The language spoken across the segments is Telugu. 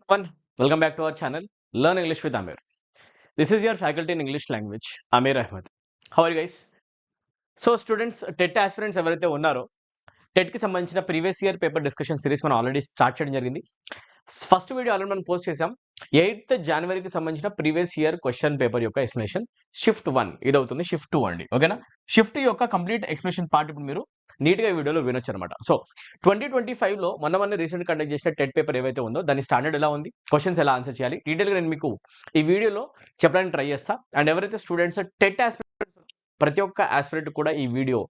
Everyone, welcome back to our channel, Learn English with Amir. This is your faculty in English language, Amir Ahmed. How are you guys? So students TET aspirants ఎవరైతే ఉన్నారో టెట్కి సంబంధించిన previous year paper discussion series మనం ఆల్రెడీ స్టార్ట్ చేయడం జరిగింది. ఫస్ట్ వీడియో ఆల్రెడీ మనం పోస్ట్ చేసాం. 8th జనవరికి సంబంధించిన ప్రీవియస్ ఇయర్ క్వశ్చన్ పేపర్ యొక్క ఎక్స్ప్లెనేషన్ షిఫ్ట్ 1 ఇది అవుతుంది. షిఫ్ట్ 2 అండి. ఓకేనా? షిఫ్ట్ యొక్క కంప్లీట్ ఎక్స్ప్లెనేషన్ పార్ట్ ఇప్పుడు మీరు నీట్గా ఈ వీడియోలో వినొచ్చు అనమాట. సో 2025లో మొన్న రీసెంట్ కండక్ట్ చేసిన టెట్ పేపర్ ఏవైతే ఉందో దాని స్టాండర్డ్ ఎలా ఉంది, క్వశ్చన్స్ ఎలా ఆన్సర్ చేయాలి, డీటెయిల్గా నేను మీకు ఈ వీడియోలో చెప్పడానికి ట్రై చేస్తా. అండ్ ఎవరైతే స్టూడెంట్స్ టెట్ ఆస్పిరెంట్స్ ప్రతి ఒక్క ఆస్పిరెంట్ కూడా ఈ వీడియో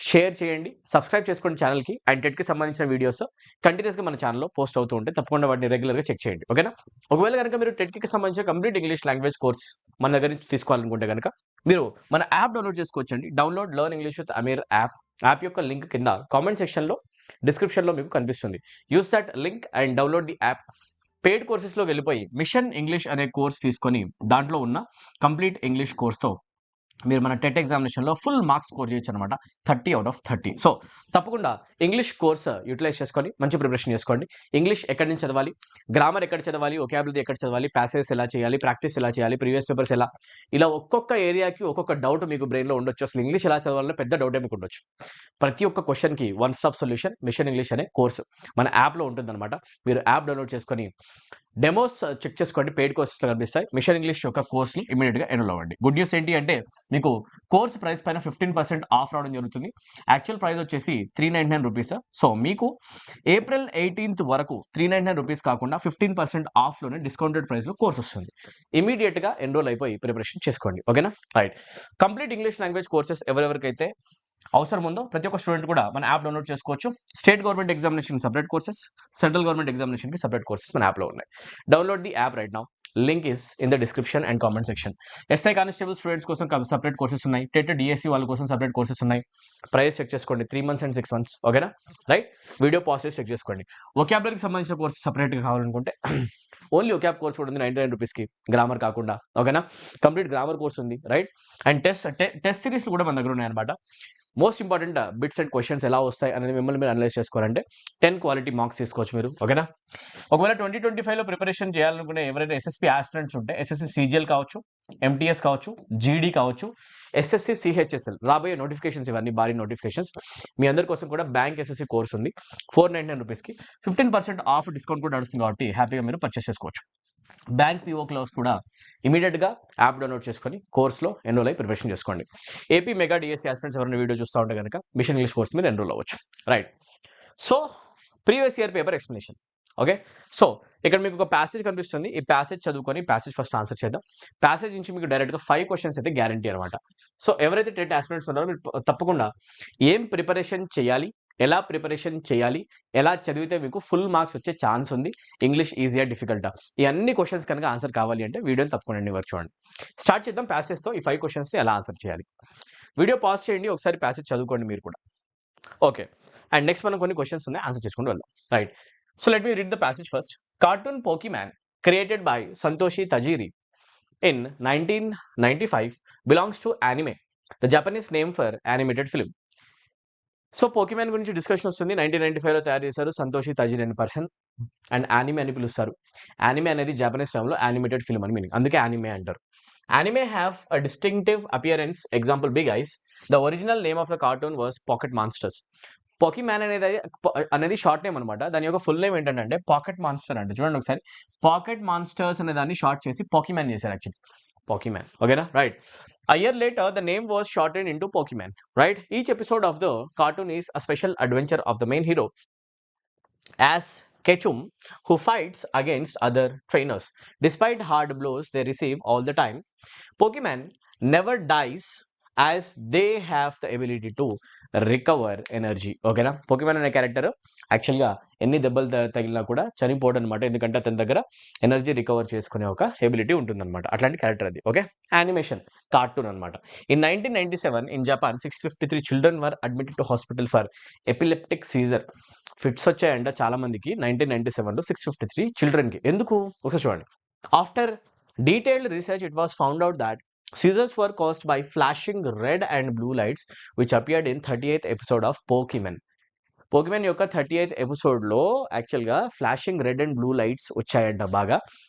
షేర్ చేయండి, సబ్స్క్రైబ్ చేసుకోండి ఛానల్కి. అండ్ టెట్కి సంబంధించిన వీడియోస్ కంటిన్యూస్గా మన ఛానల్లో పోస్ట్ అవుతూ ఉంటే తప్పకుండా వాటిని రెగ్యులర్గా చెక్ చేయండి. ఓకేనా? ఒకవేళ కనుక మీరు టెట్కి సంబంధించిన కంప్లీట్ ఇంగ్లీష్ లాంగ్వేజ్ కోర్స్ మన దగ్గర నుంచి తీసుకోవాలనుకుంటే కనుక మీరు మన యాప్ డౌన్లోడ్ చేసుకోవచ్చండి. Download learn English with Aamir app యొక్క లింక్ కింద కామెంట్ సెక్షన్లో డిస్క్రిప్షన్లో మీకు కనిపిస్తుంది. Use that link and download the app. Paid కోర్సెస్లోకి వెళ్ళిపోయి మిషన్ ఇంగ్లీష్ అనే కోర్స్ తీసుకొని దాంట్లో ఉన్న కంప్లీట్ ఇంగ్లీష్ కోర్స్తో మీరు మన టెట్ ఎగ్జామినేషన్లో ఫుల్ మార్క్స్ స్కోర్ చేయొచ్చు అనమాట, 30 out of 30. సో తప్పకుండా ఇంగ్లీష్ కోర్స్ యూటిలైజ్ చేసుకొని మంచి ప్రిపరేషన్ చేసుకోండి. ఇంగ్లీష్ ఎక్కడి నుంచి చదవాలి, గ్రామర్ ఎక్కడ చదవాలి, ఒకాబులరీ ఎక్కడ చదవాలి, ప్యాసేజ్ ఎలా చేయాలి, ప్రాక్టీస్ ఎలా చేయాలి, ప్రీవియస్ పేపర్స్ ఎలా, ఇలా ఒక్కొక్క ఏరియాకి ఒక్కొక్క డౌట్ మీకు బ్రెయిన్లో ఉండొచ్చు. అసలు ఇంగ్లీష్ ఎలా చదవాలనే పెద్ద డౌటే మీకు ఉండొచ్చు. ప్రతి ఒక్క క్వశ్చన్కి one stop solution mission English అనే కోర్సు మన యాప్లో ఉంటుందన్నమాట. మీరు యాప్ డౌన్లోడ్ చేసుకొని డెమోస్ చెక్ చేసుకోండి. పెయిడ్ కోర్సెస్లో కనిపిస్తాయి. మిషన్ ఇంగ్లీష్ యొక్క కోర్సులు ఇమీడియట్గా ఎన్రోల్ అవ్వండి. గుడ్ న్యూస్ ఏంటి అంటే మీకు కోర్స్ ప్రైస్ పైన 15% ఆఫ్ రావడం జరుగుతుంది. యాక్చువల్ ప్రైస్ వచ్చేసి 399 రూపీస్. సో మీకు April 18th వరకు 399 రూపీస్ కాకుండా 15% ఆఫ్లోనే డిస్కౌంటెడ్ ప్రైస్లో కోర్స్ వస్తుంది. ఇమీడియట్గా ఎన్రోల్ అయిపోయి ప్రిపరేషన్ చేసుకోండి. ఓకేనా? Right. Complete English language courses ఎవరెవరికైతే అవసరం ఉందో ప్రతి ఒక్క స్టూడెంట్ కూడా మన యాప్ డౌన్లోడ్ చేసుకోవచ్చు. State government examination separate courses, central government ఎగ్జామినేషన్కి సపరేట్ కోర్సెస్ మన యాప్లో ఉన్నాయి. Download the app right now. Link is in the description and comment section. S I constable students కోసం సపరేట్ కోర్సెస్ ఉన్నాయి. టెట్ డిఎస్సి వాళ్ళ కోసం సపరేట్ కోర్సెస్ ఉన్నాయి. ప్రైస్ చెక్ చేసుకోండి, 3 months and 6 months. ఓకేనా? రైట్. వీడియో పాసెస్ చెక్ చేసుకోండి. ఒకాబులరీకి సంబంధించిన కోర్సెస్ సపరేట్గా కావాలనుకుంటే ఓన్లీ ఒకాబ్ కోర్స్ కూడా ఉంది 99 రూపీస్కి, గ్రామర్ కాకుండా. ఓకేనా? కంప్లీట్ గ్రామర్ కోర్స్ ఉంది. రైట్. అండ్ టెస్ట్ సిరీస్లు కూడా మన దగ్గర ఉన్నాయి అనమాట. Most important bits and questions ఎలా వస్తాయి అనేది మిమ్మల్ని మీరు అనలైజ్ చేసుకోవాలంటే 10 క్వాలిటీ మార్క్స్ తీసుకోవచ్చు మీరు. ఓకేనా? ఒకవేళ 2025లో ప్రిపరేషన్ చేయాలనుకునే ఎవరైనా ఎస్ఎస్పీ ఆస్పిరెంట్స్ ఉంటే ఎస్ఎస్సి సిజిఎల్ కావచ్చు, ఎంటీఎస్ కావచ్చు, జీడీ కావచ్చు, ఎస్ఎస్సి సిహెచ్ఎస్ఎల్ రాబోయే నోటిఫికేషన్స్, ఇవన్నీ భారీ నోటిఫికేషన్స్ మీ అందరి కోసం కూడా బ్యాంక్ ఎస్ఎస్సి కోర్స్ ఉంది 499 రూపీస్కి. 15% ఆఫ్ డిస్కౌంట్ కూడా నడుస్తుంది కాబట్టి హ్యాపీగా మీరు పర్చేస్ చేసుకోవచ్చు. బ్యాంక్ పిఓ క్లాస్ కూడా ఇమీడియట్గా యాప్ డౌన్లోడ్ చేసుకొని కోర్స్లో ఎన్రోల్ అయ్యి ప్రిపరేషన్ చేసుకోండి. ఏపీ మెగా డిఎస్సీ ఆస్పిరెంట్స్ ఎవరైనా వీడియో చూస్తూ ఉంటే కనుక మిషన్ ఇంగ్లీష్ కోర్స్ మీద ఎన్రోల్ అవ్వచ్చు. Right. So previous year paper explanation. Okay. So ఇక్కడ మీకు ఒక ప్యాసేజ్ కనిపిస్తుంది. ఈ ప్యాసేజ్ చదువుకొని ప్యాసేజ్ ఫస్ట్ ఆన్సర్ చేద్దాం. ప్యాసేజ్ నుంచి మీకు డైరెక్ట్గా 5 questions అయితే గ్యారంటీ అనమాట. సో ఎవరైతే టెట్ ఆస్పిరెంట్స్ ఉన్నారో మీరు తప్పకుండా ఏం ప్రిపరేషన్ చేయాలి, ఎలా ప్రిపరేషన్ చేయాలి, ఎలా చదివితే మీకు ఫుల్ మార్క్స్ వచ్చే ఛాన్స్ ఉంది, ఇంగ్లీష్ ఈజీయా డిఫికల్టా, ఈ అన్ని క్వశ్చన్స్ కనుక ఆన్సర్ కావాలి అంటే వీడియోని తప్పకుండా వరకు చూడండి. స్టార్ట్ చేద్దాం ప్యాసేజ్తో. ఈ 5 questions ఎలా ఆన్సర్ చేయాలి. వీడియో పాజ్ చేయండి, ఒకసారి ప్యాసేజ్ చదువుకోండి మీరు కూడా. ఓకే. అండ్ నెక్స్ట్ మనం కొన్ని క్వశ్చన్స్ ఉన్నాయి, ఆన్సర్ చేసుకుంటూ వెళ్దాం. Right. So let me read the passage first. Cartoon Pokemon created by Santoshi Tajiri in 1995 belongs to anime, the Japanese name for animated film. So Pokemon గురించి డిస్కషన్ వస్తుంది. 1995లో తయారు చేశారు సంతోషి తజిరి అనే పర్సన్. అండ్ యానిమే అని పిలుస్తారు. యానిమే అనేది జాపనీస్ టర్మ్లో యానిమేటెడ్ ఫిల్మ్ అని మీనింగ్, అందుకే యానిమే అంటారు. Anime have a distinctive appearance, example big eyes. The original name of the cartoon was pocket monsters. Pokemon అనేది షార్ట్ నేమ్ అనమాట. దాని యొక్క ఫుల్ నేమ్ ఏంటంటే పాకెట్ మాన్స్టర్ అంటే. చూడండి ఒకసారి, పాకెట్ మాన్స్టర్స్ అనే దాన్ని షార్ట్ చేసి పోకీమ్యాన్ చేశారు actually. Pokemon. Okay, na? Right. A year later, the name was shortened into Pokemon. Right. Each episode of the cartoon is a special adventure of the main hero as Ketchum, who fights against other trainers. Despite hard blows they receive all the time, Pokemon never dies as they have the ability to recover energy. ఓకేనా? పోకీమాన్ అనే క్యారెక్టర్ యాక్చువల్గా ఎన్ని దెబ్బలు తగిలినా కూడా చనిపోవడం అనమాట, ఎందుకంటే అతని దగ్గర ఎనర్జీ రికవర్ చేసుకునే ఒక ఎబిలిటీ ఉంటుందన్నమాట. అట్లాంటి క్యారెక్టర్ అది. ఓకే. యానిమేషన్ కార్టూన్ అనమాట. In 1997 in Japan 653 children were admitted to hospital for epileptic seizure. Fits వచ్చాయంట చాలా మందికి 1997లో 653 చిల్డ్రన్కి. ఎందుకు ఒకసారి చూడండి. After detailed research it was found out that seizures were caused by flashing red and blue lights which appeared in 38th episode of Pokemon. Pokemon యొక్క 38th ఎపిసోడ్లో యాక్చువల్గా flashing red and blue lights వచ్చాయంట బాగా.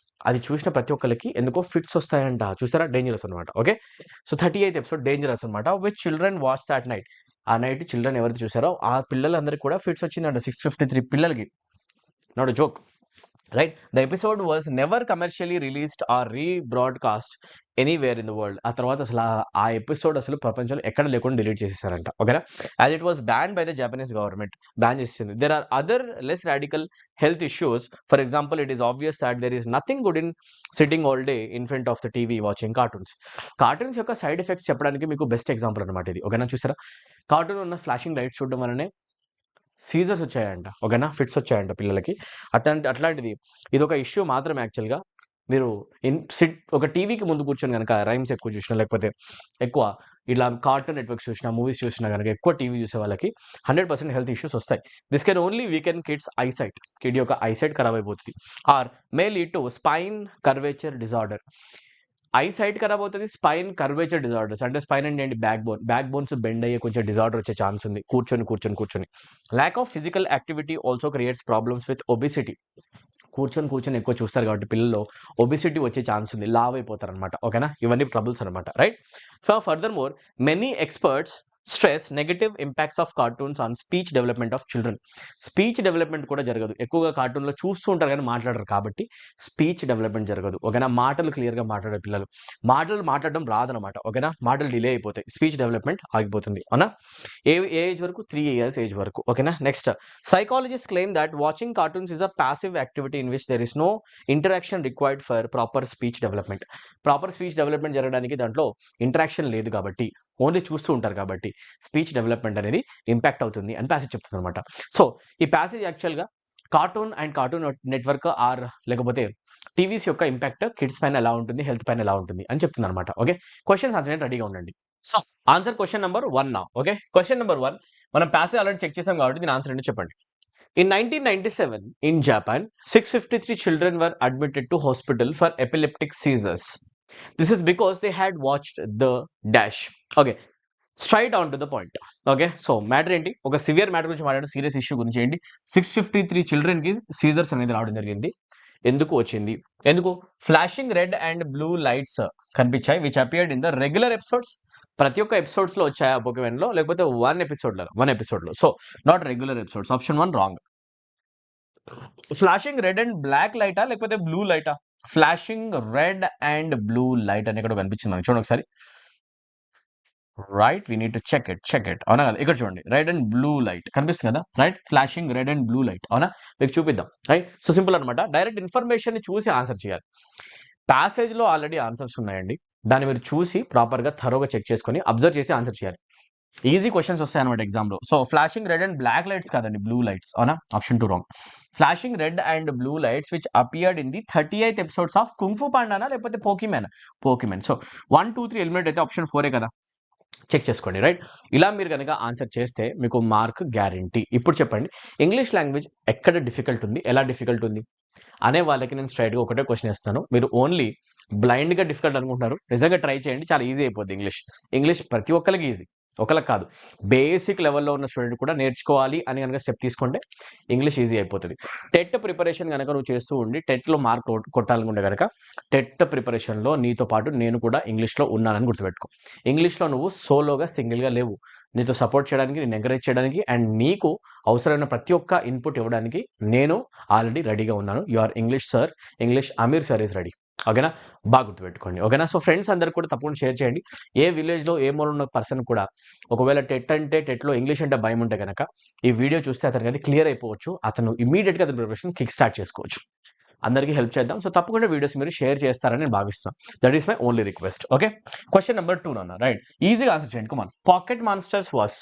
అది చూసిన ప్రతి ఒక్కరికి ఎందుకో ఫిట్స్ వస్తాయంట. చూసారా, డేంజరస్ అనమాట. Okay, so 38th episode dangerous అనమాట. Which children watch that night. ఆ నైట్ చిల్డ్రన్ ఎవరైతే చూసారో ఆ పిల్లలందరికీ కూడా ఫిట్స్ వచ్చిందంట. 653 పిల్లలకి. Not joke, right? The episode was never commercially released or rebroadcast anywhere in the world. ఆ తర్వాత అసలు ఆ ఎపిసోడ్ అసలు ప్రపంచంలో ఎక్కడ లేకుండా డిలీట్ చేసేసారంట. ఓకేనా, as it was ban by the Japanese government, ban చేసింది. There are other less radical health issues. For example, it is obvious that there is nothing good in sitting all day in front of the TV watching cartoons. Cartoons యొక్క సైడ్ ఎఫెక్ట్స్ చెప్పడానికి మీకు బెస్ట్ ఎగ్జాంపుల్ అనమాట ఇది. ఓకేనా, చూసారా, కార్టూన్ ఉన్న ఫ్లాషింగ్ లైట్స్ చూడడం వల్లనే సీజర్స్ వచ్చాయంట. ఓకేనా, ఫిట్స్ వచ్చాయంట పిల్లలకి. అట్లాంటిది ఇది ఒక ఇష్యూ మాత్రమే. యాక్చువల్గా మీరు ఒక టీవీకి ముందు కూర్చొని కనుక రైమ్స్ ఎక్కువ చూసినా, లేకపోతే ఎక్కువ ఇట్లా కార్టూన్ నెట్వర్క్స్ చూసినా, మూవీస్ చూసినా కనుక ఎక్కువ టీవీ చూసే వాళ్ళకి 100% హెల్త్ ఇష్యూస్ వస్తాయి. This can only weaken kids eyesight. Kid యొక్క ఐసైట్ ఖరాబ్ అయిపోతుంది. Or may lead to spine curvature disorder. Eyesight ఖరాబ్ అవుతుంది, స్పైన్ కర్వేచర్ డిజార్డర్స్ అంటే స్పైన్ అంటే ఏంటి, బ్యాక్ బోన్స్ బెండ్ అయ్యే కొంచెం డిజార్డర్ వచ్చే ఛాన్స్ ఉంది కూర్చొని. Lack of physical activity also creates problems with obesity. కూర్చొని ఎక్కువ చూస్తారు కాబట్టి పిల్లల్లో ఒబిసిటీ వచ్చే ఛాన్స్ ఉంది, లావ్ అయిపోతారు అనమాట. ఓకేనా, ఇవన్నీ ట్రబుల్స్ అనమాట, right? So further more, many experts stress negative impacts of cartoons on speech development of children. Speech development కూడా జరగదు. ఎక్కువగా కార్టూన్లో చూస్తూ ఉంటారు కానీ మాట్లాడరు కాబట్టి స్పీచ్ డెవలప్మెంట్ జరగదు. ఓకేనా, మాటలు క్లియర్గా మాట్లాడే పిల్లలు మాట్లాడడం రాదనమాట. ఓకేనా, మాటలు డిలే అయిపోతాయి, స్పీచ్ డెవలప్మెంట్ ఆగిపోతుంది. అవునా, ఏ ఏజ్ వరకు? 3 years ఏజ్ వరకు. ఓకేనా, next, psychologist claim that watching cartoons is a passive activity in which there is no interaction required for proper speech development. Proper speech development జరగడానికి దాంట్లో ఇంటరాక్షన్ లేదు కాబట్టి, ఓన్లీ చూస్తూ ఉంటారు కాబట్టి స్పీచ్ డెవలప్మెంట్ అనేది ఇంపాక్ట్ అవుతుంది అని ప్యాసేజ్ చెప్తుంది అనమాట. సో ఈ ప్యాసేజ్ యాక్చువల్గా cartoon and Cartoon Network or లేకపోతే టీవీస్ యొక్క ఇంపాక్ట్ కిడ్స్ పైన ఎలా ఉంటుంది, హెల్త్ పైన ఎలా ఉంటుంది అని చెప్తుంది అనమాట. ఓకే, క్వశ్చన్స్ ఆన్సర్ రెడీగా ఉండండి. సో ఆన్సర్ క్వశ్చన్ నెంబర్ 1 నా. ఓకే, క్వశ్చన్ నెంబర్ 1 మనం ప్యాసేజ్ ఆల్రెడీ చెక్ చేసాం కాబట్టి దీని ఆన్సర్ ఏంటో చెప్పండి. In 1997, in Japan, 653 children were admitted to hospital for epileptic seizures. This is because they had watched the dash. Okay, straight on to the point. Okay, so matter ఏంటి, ఒక సివియర్ మ్యాటర్ గురించి మాట్లాడే, సీరియస్ ఇష్యూ గురించి ఏంటి, 653 చిల్డ్రన్కి సీజర్స్ అనేది రావడం జరిగింది. ఎందుకు వచ్చింది? ఎందుకు? Flashing red and blue lights కనిపించాయి which appeared in the regular episodes. ప్రతి ఒక్క ఎపిసోడ్స్లో వచ్చాయి ఆ పోకీమాన్లో, లేకపోతే వన్ ఎపిసోడ్లో. So not regular episodes. Option 1 wrong. Flashing red and black లైటా లేకపోతే బ్లూ లైటా? Flashing red and blue light అని ఇక్కడ కనిపించింది మనకి, చూడండి ఒకసారి. Right, we need to check it. అవునా కదా, ఇక్కడ చూడండి, రెడ్ అండ్ బ్లూ లైట్ కనిపిస్తుంది కదా, right? Flashing red and blue light. అవునా, మీకు చూపిద్దాం, రైట్? సో సింపుల్ అనమాట, డైరెక్ట్ ఇన్ఫర్మేషన్ చూసి ఆన్సర్ చేయాలి. ప్యాసేజ్లో ఆల్రెడీ ఆన్సర్స్ ఉన్నాయండి, దాన్ని మీరు చూసి ప్రాపర్గా థరోగా చెక్ చేసుకొని అబ్జర్వ్ చేసి ఆన్సర్ చేయాలి. ఈజీ క్వశ్చన్స్ వస్తాయి అనమాట ఎగ్జామ్లో. So flashing red and black lights కాదండి, బ్లూ లైట్స్. అవునా, option 2 wrong. Flashing red and blue lights which appeared in the 38th episodes of Kung Fu పాండానా లేకపోతే పోకీమాన్. సో 1, 2, 3 ఎలిమినేట్ అయితే ఆప్షన్ 4 కదా, చెక్ చేసుకోండి, రైట్? ఇలా మీరు కనుక ఆన్సర్ చేస్తే మీకు మార్క్ గ్యారంటీ. ఇప్పుడు చెప్పండి, ఇంగ్లీష్ లాంగ్వేజ్ ఎక్కడ డిఫికల్ట్ ఉంది, ఎలా డిఫికల్ట్ ఉంది అనే వాళ్ళకి నేను స్ట్రైట్గా ఒకటే క్వశ్చన్ ఇస్తాను. మీరు ఓన్లీ బ్లైండ్గా డిఫికల్ట్ అనుకుంటున్నారు, నిజంగా ట్రై చేయండి, చాలా ఈజీ అయిపోద్ది. ఇంగ్లీష్ ప్రతి ఒక్కరికి ఈజీ, ఒకరికి కాదు. బేసిక్ లెవెల్లో ఉన్న స్టూడెంట్ కూడా నేర్చుకోవాలి అని కనుక స్టెప్ తీసుకుంటే ఇంగ్లీష్ ఈజీ అయిపోతుంది. టెట్ ప్రిపరేషన్ కనుక నువ్వు చేస్తూ ఉండి టెట్లో మార్క్ కొట్టాలనుకుంటే కనుక టెట్ ప్రిపరేషన్లో నీతో పాటు నేను కూడా ఇంగ్లీష్లో ఉన్నానని గుర్తుపెట్టుకో. ఇంగ్లీష్లో నువ్వు సోలోగా సింగిల్గా లేవు, నీతో సపోర్ట్ చేయడానికి, నేను ఎంకరేజ్ చేయడానికి అండ్ నీకు అవసరమైన ప్రతి ఒక్క ఇన్పుట్ ఇవ్వడానికి నేను ఆల్రెడీ రెడీగా ఉన్నాను. You are English sir, English Amir sir is ready. ఓకేనా, బాగా గుర్తుపెట్టుకోండి. ఓకేనా, సో ఫ్రెండ్స్ అందరు కూడా తప్పకుండా షేర్ చేయండి. ఏ విలేజ్లో ఏ మూల ఉన్న పర్సన్ కూడా ఒకవేళ టెట్లో ఇంగ్లీష్ అంటే భయం ఉంటే కనుక ఈ వీడియో చూస్తే అతనికి అది క్లియర్ అయిపోవచ్చు, అతను ఇమీడియట్గా అతని ప్రిపరేషన్ కిక్ స్టార్ట్ చేసుకోవచ్చు. అందరికీ హెల్ప్ చేద్దాం. సో తప్పకుండా వీడియోస్ మీరు షేర్ చేస్తారని నేను భావిస్తున్నాను. That is my only request. Okay, question number 2 అన్న, రైట్? ఈజీగా ఆన్సర్ చేయండి. కమాన్, పాకెట్ మాన్స్టర్స్ వాస్,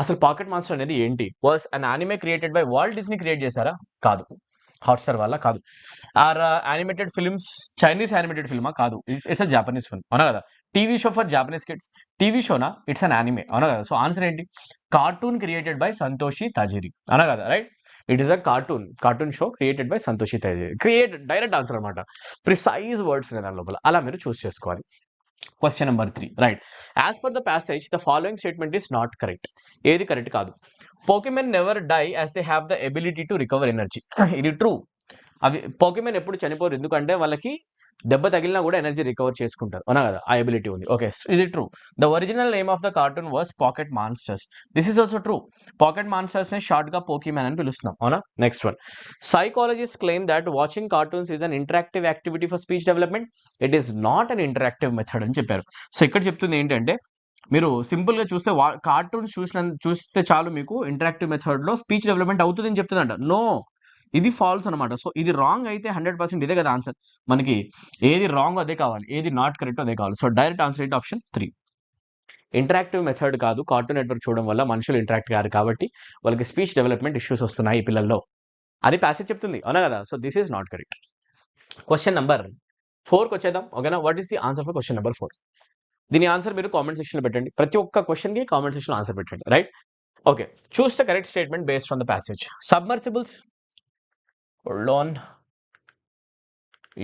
అసలు పాకెట్ మాన్స్టర్ అనేది ఏంటి? Was an anime created by Walt Disney. Create చేశారా? కాదు. హాట్స్టార్ వల్ల కాదు. Or animated films, Chinese animated ఫిల్మా? కాదు. It's a Japanese film. అవునా కదా, TV show for Japanese kids. TV షోనా? It's an anime. అవునా కదా, సో ఆన్సర్ ఏంటి? Cartoon created by Santoshi Tajiri. అవునా కదా, right? It is a cartoon show created by Santoshi Tajiri. Direct answer అనమాట, ప్రిసైజ్ వర్డ్స్ దాని లోపల, అలా మీరు చూస్ చేసుకోవాలి. Question number 3 right. As per the passage the following statement is not correct. ఏది కరెక్ట్ కాదు. Pokemon never die as they have the ability to recover energy. ఇది ట్రూ. అవి పోకెమెన్ ఎప్పుడు చనిపోరు, ఎందుకంటే వాళ్ళకి దెబ్బ తగిలినా కూడా ఎనర్జీ రికవర్ చేసుకుంటారు, అవునా కదా, ఆ ఎబిలిటీ ఉంది. ఓకే, ఇది true. The original name of the cartoon was pocket monsters. This is also true. Pocket monsters ని షార్ట్ గా పోకీమ్యాన్ అని పిలుస్తున్నాం, అవునా. Next one, psychologist claim that watching cartoons is an interactive activity for speech development. It is not an interactive method అని చెప్పారు. సో ఇక్కడ చెప్తుంది ఏంటంటే, మీరు సింపుల్ గా చూస్తే కార్టూన్స్ చూస్తే చాలు మీకు ఇంటరాక్టివ్ మెథడ్ లో స్పీచ్ డెవలప్మెంట్ అవుతుంది అని చెప్తుందంట. నో, ఇది ఫాల్స్ అనమాట. సో ఇది రాంగ్ అయితే 100% ఇదే కదా ఆన్సర్. మనకి ఏది రాంగ్ అదే కావాలి, ఏది నాట్ కరెక్ట్ అదే కావాలి. సో డైరెక్ట్ ఆన్సర్ ఏంటి? ఆప్షన్ 3. ఇంటరాక్టివ్ మెథడ్ కాదు. కార్టూన్ నెట్వర్క్ చూడడం వల్ల మనుషులు ఇంటరాక్ట్ కాదు కాబట్టి వాళ్ళకి స్పీచ్ డెవలప్మెంట్ ఇష్యూస్ వస్తున్నాయి ఈ పిల్లల్లో అని ప్యాసేజ్ చెప్తుంది, అవునా కదా. So this is not correct. Question number 4కి వచ్చేద్దాం, ఓకేనా. What is the answer for question number 4? దీని ఆన్సర్ మీరు కామెంట్ సెక్షన్లో పెట్టండి. ప్రతి ఒక్క క్వశ్చన్కి కామెంట్ సెక్షన్లో ఆన్సర్ పెట్టండి, right. Okay, choose the correct statement based on the passage. Submersibles, loan,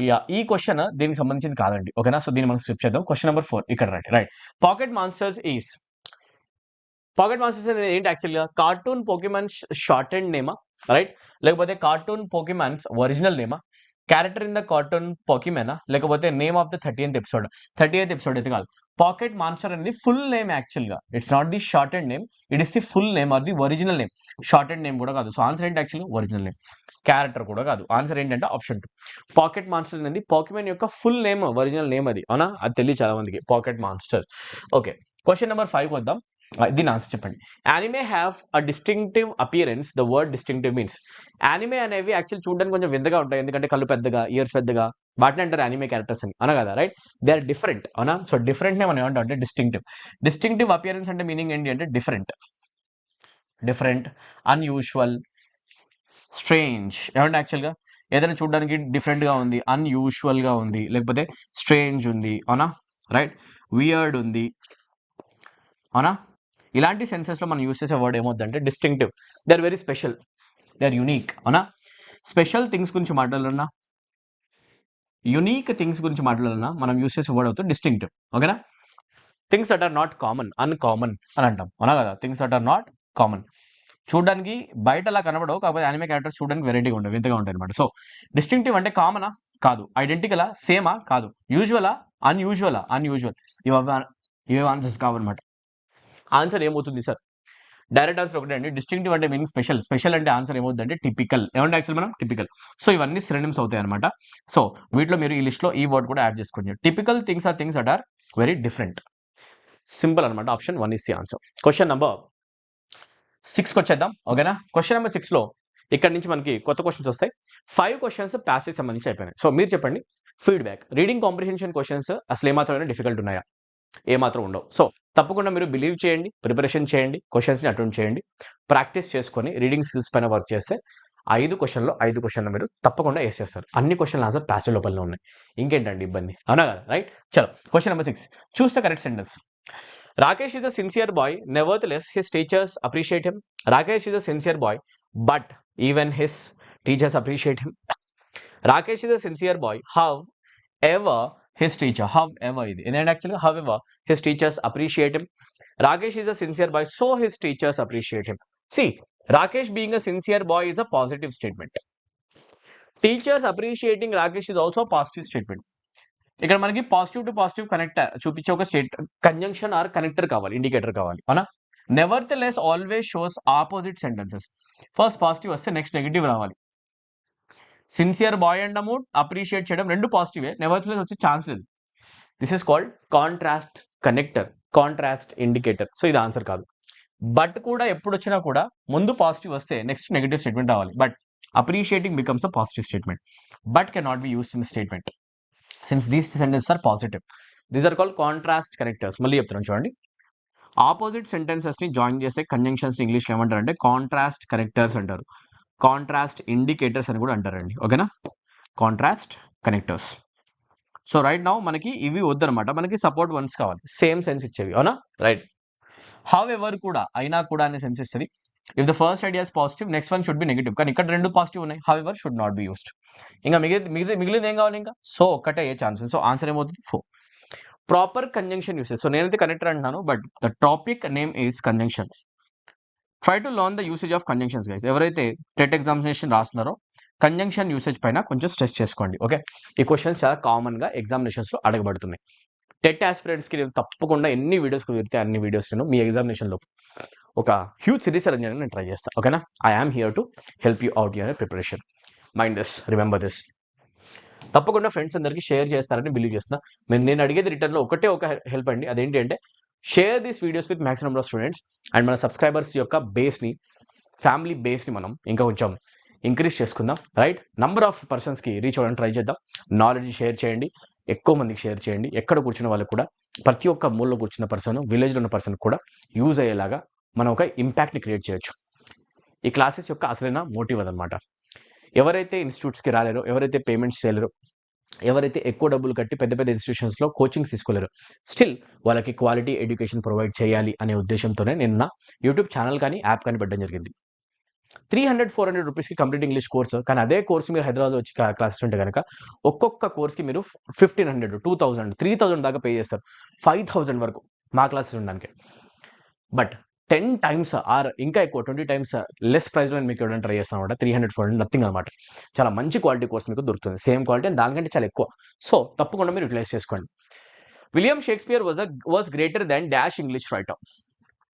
yeah, ఈ క్వశ్చన్ దీనికి సంబంధించింది కాదండి, ఓకేనా. సో దీన్ని మనం స్కిప్ చేద్దాం. క్వశ్చన్ నెంబర్ 4 ఇక్కడ రైట్. రైట్, పాకెట్ మాన్స్టర్స్ అనేది ఏంటి యాక్చువల్గా? కార్టూన్ పోకెమాన్ షార్ట్ అండ్ నేమా, రైట్, లేకపోతే కార్టూన్ పోకెమాన్స్ ఒరిజినల్ నేమా, క్యారెక్టర్ ఇన్ ద కార్టూన్ పోకెమానా, లేకపోతే name of the 30th episode. 30th episode అయితే కాదు. పాకెట్ మాన్స్టర్ అనేది ఫుల్ నేమ్ యాక్చువల్గా. It's not the shortened name, it is the full name or the original name. Shortened name కూడా కాదు. సో ఆన్సర్ ఏంటి యాక్చువల్గా? Original name. క్యారెక్టర్ కూడా కాదు. ఆన్సర్ ఏంటంటే ఆప్షన్ 2. పాకెట్ మాన్స్టర్ అనేది పోకెమాన్ యొక్క ఫుల్ నేమ్, ఒరిజినల్ నేమ్ అది, అవునా. అది తెలియదు చాలా మందికి, pocket monster. Okay, question number 5 వద్దాం. దీని ఆన్సర్ చెప్పండి. Anime have a distinctive appearance. The word distinctive means. Anime అనేవి యాక్చువల్ చూడడానికి కొంచెం వింతగా ఉంటాయి, ఎందుకంటే కళ్ళు పెద్దగా, ఇయర్స్ పెద్దగా, వాటిని అంటారు యానిమే క్యారెక్టర్స్ అని, అవునా కదా, రైట్. దే ఆర్ డిఫరెంట్, అవునా. సో డిఫరెంట్ నే మనం ఏమంటాం అంటే డిస్టింక్టివ్. డిస్టింక్టివ్ అపియరెన్స్ అంటే మీనింగ్ ఏంటి అంటే డిఫరెంట్, అన్యూజువల్, స్ట్రేంజ్. ఏమంటే యాక్చువల్గా ఏదైనా చూడడానికి డిఫరెంట్గా ఉంది, అన్యూజువల్గా ఉంది, లేకపోతే స్ట్రేంజ్ ఉంది, అవునా, రైట్, వియర్డ్ ఉంది, అవునా. ఇలాంటి సెన్సెస్లో మనం యూస్ చేసే వర్డ్ ఏమవుతుందంటే distinctive. They are very special, they are unique, అవునా. స్పెషల్ థింగ్స్ గురించి మాట్లాడాలన్నా, యునీక్ థింగ్స్ గురించి మాట్లాడాలన్నా మనం యూస్ చేసే వర్డ్ అవుతుంది డిస్టింక్టివ్, ఓకేనా. Things that are not common, uncommon అని అంటాం, అవునా కదా. Things that are not common, చూడడానికి బయట అలా కనబడవు, కాకపోతే యానిమే క్యారెక్టర్స్ చూడడానికి వెరైటీగా ఉంటాయి, వింతగా ఉంటాయి అనమాట. సో డిస్టింక్టివ్ అంటే కామనా? కాదు. ఐడెంటికలా? సేమా? కాదు. యూజువలా? అన్యూజువల్. ఇవి ఆన్సర్స్ కావన్నమాట. ఆన్సర్ ఏమవుతుంది సార్? డైరెక్ట్ ఆన్సర్ ఒకటే అండి. డిస్టింక్టివ్ అంటే మీనింగ్ స్పెషల్ అంటే ఆన్సర్ ఏమవుతుందంటే టిపికల్. ఏమంటే యాక్చువల్ మనం టిపికల్. సో ఇవన్నీ సినోనిమ్స్ అవుతాయి అనమాట. సో వీటిలో మీరు ఈ లిస్ట్లో ఈ వర్డ్ కూడా యాడ్ చేసుకోండి. Typical things or things that are very different. Simple అనమాట. Option 1 is the answer. Question number 6కి వచ్చేద్దాం, ఓకేనా. క్వశ్చన్ నెంబర్ 6లో ఇక్కడ నుంచి మనకి కొత్త క్వశ్చన్స్ వస్తాయి. 5 క్వశ్చన్స్ ప్యాసేజ్ సంబంధించి అయిపోయినాయి. సో మీరు చెప్పండి ఫీడ్బ్యాక్. రీడింగ్ కాంప్రిహెన్షన్ క్వశ్చన్స్ అసలు ఏమాత్రమైనా డిఫికల్ట్ ఉన్నాయా? ఏమాత్రం ఉండవు. సో తప్పకుండా మీరు బిలీవ్ చేయండి, ప్రిపరేషన్ చేయండి, క్వశ్చన్స్ని అటెంప్ట్ చేయండి, ప్రాక్టీస్ చేసుకొని రీడింగ్ స్కిల్స్ పైన వర్క్ చేస్తే 5 క్వశ్చన్లు మీరు తప్పకుండా వేసేస్తారు. అన్ని క్వశ్చన్లు ఆన్సర్ ప్యాసేజ్ లోపలనే ఉన్నాయి. ఇంకేంటండి ఇబ్బంది, అవునా కదా, రైట్. చలో, question number 6, choose the correct sentence. Rakesh is a sincere boy, nevertheless his teachers appreciate him. Rakesh is a sincere boy, but even his teachers appreciate him. Rakesh is a sincere boy, however his teachers appreciate him. Rakesh is a sincere boy, so his teachers appreciate him. See, Rakesh being a sincere boy is a positive statement. Teachers appreciating Rakesh is also a positive statement. ఇక్కడ మనకి పాజిటివ్ టు పాజిటివ్ కనెక్ట్ చూపించే ఒక స్టేట్ కంజంక్షన్ ఆర్ కనెక్టర్ కావాలి, ఇండికేటర్ కావాలి, అవునా. Nevertheless always shows opposite sentences. First positive వస్తే నెక్స్ట్ నెగిటివ్ రావాలి. సిన్సియర్ బాయ్ అండము అప్రిషియేట్ చేయడం రెండు పాజిటివే, నెవర్తెలెస్ వచ్చే ఛాన్స్ లేదు. This is called contrast connector, contrast indicator. So ఇది ఆన్సర్ కాదు. బట్ కూడా ఎప్పుడు వచ్చినా కూడా ముందు పాజిటివ్ వస్తే నెక్స్ట్ నెగిటివ్ స్టేట్మెంట్ రావాలి. But appreciating becomes a positive statement. But can not be used in the statement since these sentences are positive. These are called contrast connectors. మళ్ళీ చెప్తున్నాను చూడండి. ఆపోజిట్ సెంటెన్సెస్ ని జాయిన్ చేసే కంజంక్షన్స్ ఇంగ్లీష్లో ఏమంటారు అంటే కాంట్రాస్ట్ కనెక్టర్స్ అంటారు, కాంట్రాస్ట్ ఇండికేటర్స్ అని కూడా అంటారండి, ఓకేనా. Contrast connectors. So right now మనకి ఇవి వద్దనమాట, మనకి సపోర్ట్ వన్స్ కావాలి, సేమ్ సెన్స్ ఇచ్చేవి, అవునా, రైట్. హౌ ఎవర్ కూడా, అయినా కూడా అనే సెన్స్ ఇస్తుంది. If the first idea is positive, next one should be negative. కానీ ఇక్కడ రెండు పాజిటివ్ ఉన్నాయి, how ever should not be used. ఇంకా మిగిలింది ఏం కావాలి ఇంకా? సో ఒక్కటే ఏ ఛాన్స్. సో ఆన్సర్ ఏమవుతుంది? 4. Proper conjunction usage. సో నేనైతే కనెక్టర్ అంటున్నాను, but the topic name is conjunction. Try to learn the usage of conjunctions guys. ఎవరైతే టెట్ ఎగ్జామినేషన్ రాస్తున్నారో కంజంక్షన్ యూసేజ్ పైన కొంచెం స్ట్రెస్ చేసుకోండి. ఓకే, ఈ క్వశ్చన్స్ చాలా కామన్గా ఎగ్జామినేషన్స్లో అడగబడుతున్నాయి. టెట్ ఆస్పిరెంట్స్కి నేను తప్పకుండా ఎన్ని వీడియోస్ కుదిరితే అన్ని వీడియోస్ నేను మీ ఎగ్జామినేషన్లో ఒక హ్యూజ్ సిరీస్ అరేంజ్ చేయడానికి నేను ట్రై చేస్తాను. ఓకేనా, I am here to help you out your preparation. Mind this, remember this. తప్పకుండా ఫ్రెండ్స్ అందరికీ షేర్ చేస్తారని బిలీవ్ చేస్తున్నా. నేను అడిగేది రిటర్న్లో ఒకటే ఒక హెల్ప్ అండి, అదేంటి అంటే share these videos with maximum number of students. And మన సబ్స్క్రైబర్స్ యొక్క బేస్ని, ఫ్యామిలీ బేస్ని మనం ఇంకా కొంచెం ఇంక్రీజ్ చేసుకుందాం. రైట్, నంబర్ ఆఫ్ పర్సన్స్కి రీచ్ అవ్వడానికి ట్రై చేద్దాం. నాలెడ్జ్ షేర్ చేయండి, ఎక్కువ మందికి షేర్ చేయండి. ఎక్కడ కూర్చున్న వాళ్ళకు కూడా, ప్రతి ఒక్క మూలలో కూర్చున్న పర్సన్, విలేజ్లో ఉన్న పర్సన్ కూడా యూజ్ అయ్యేలాగా మనం ఒక ఇంపాక్ట్ని క్రియేట్ చేయొచ్చు. ఈ క్లాసెస్ యొక్క అసలైన మోటివ్ అదనమాట. ఎవరైతే ఇన్స్టిట్యూట్స్కి రాలేరో, ఎవరైతే పేమెంట్స్ చేయలేరో, ఎవరైతే ఎక్కువ డబ్బులు కట్టి పెద్ద పెద్ద ఇన్స్టిట్యూషన్స్లో కోచింగ్స్ తీసుకోలేరు, స్టిల్ వాళ్ళకి క్వాలిటీ ఎడ్యుకేషన్ ప్రొవైడ్ చేయాలి అనే ఉద్దేశంతోనే నేను నా యూట్యూబ్ ఛానల్ కానీ యాప్ కానీ పెట్టడం జరిగింది. 300-400 రూపీస్కి కంప్లీట్ ఇంగ్లీష్ కోర్సు. కానీ అదే కోర్సు మీరు హైదరాబాద్ వచ్చి క్లాసెస్ ఉంటే కనుక ఒక్కొక్క కోర్స్కి మీరు 1500, 2000, 3000 దాకా పే చేస్తారు. 5000 వరకు మా క్లాసెస్ ఉండడానికి. బట్ 10 times ఆర్ ఇంకా ఎక్కువ 20 times లెస్ ప్రైస్లో నేను మీకు ఇవ్వడానికి ట్రై చేస్తాను అనమాట. 300-400 నథింగ్ అనమాట. చాలా మంచి క్వాలిటీ కోర్స్ మీకు దొరుకుతుంది. సేమ్ క్వాలిటీ అండ్ దానికంటే చాలా ఎక్కువ. సో తప్పకుండా మీరు యూటిలైజ్ చేసుకోండి. William Shakespeare was greater than dash English writer.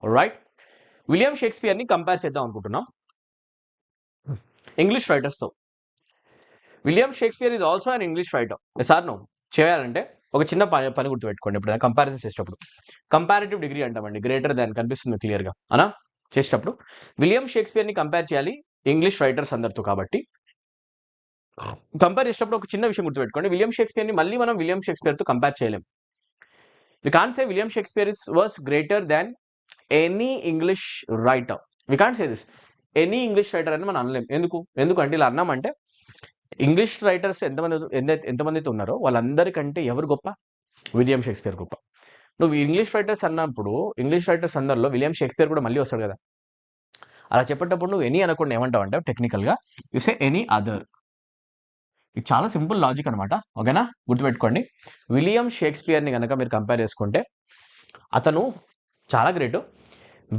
Right, William షేక్స్పియర్ని కంపేర్ చేద్దాం అనుకుంటున్నాం ఇంగ్లీష్ రైటర్స్తో. William Shakespeare is also an English writer. Sir know చేయాలంటే ఒక చిన్న పని గుర్తుపెట్టుకోండి. ఎప్పుడైనా కంపారిజన్ చేసేటప్పుడు కంపారిటివ్ డిగ్రీ అంటామండి. గ్రేటర్ దాన్ కనిపిస్తుంది క్లియర్గా అనా చేసేటప్పుడు. విలియం షేక్స్పియర్ని కంపేర్ చేయాలి ఇంగ్లీష్ రైటర్స్ అందరితో. కాబట్టి కంపేర్ చేసేటప్పుడు ఒక చిన్న విషయం గుర్తుపెట్టుకోండి. విలియం షేక్స్పియర్ని మళ్ళీ మనం విలియం షేక్స్పియర్తో కంపేర్ చేయలేం. We can't say William Shakespeare was greater than any English writer. We can't say this any English writer అని మనం అనలేం. ఎందుకంటే ఇలా అన్నామంటే ఇంగ్లీష్ రైటర్స్ ఎంతమంది అయితే ఉన్నారో వాళ్ళందరికంటే ఎవరు గొప్ప? విలియం షేక్స్పియర్ గొప్ప. నువ్వు ఇంగ్లీష్ రైటర్స్ అన్నప్పుడు ఇంగ్లీష్ రైటర్స్ అందరిలో విలియం షేక్స్పియర్ కూడా మళ్ళీ వస్తాడు కదా. అలా చెప్పేటప్పుడు నువ్వు ఎనీ అనకుండా ఏమంటావు అంటే టెక్నికల్గా యు సే ఎనీ అదర్. ఇది చాలా సింపుల్ లాజిక్ అనమాట. ఓకేనా, గుర్తుపెట్టుకోండి. విలియం షేక్స్పియర్ని కనుక మీరు కంపేర్ చేసుకుంటే అతను చాలా గ్రేట్.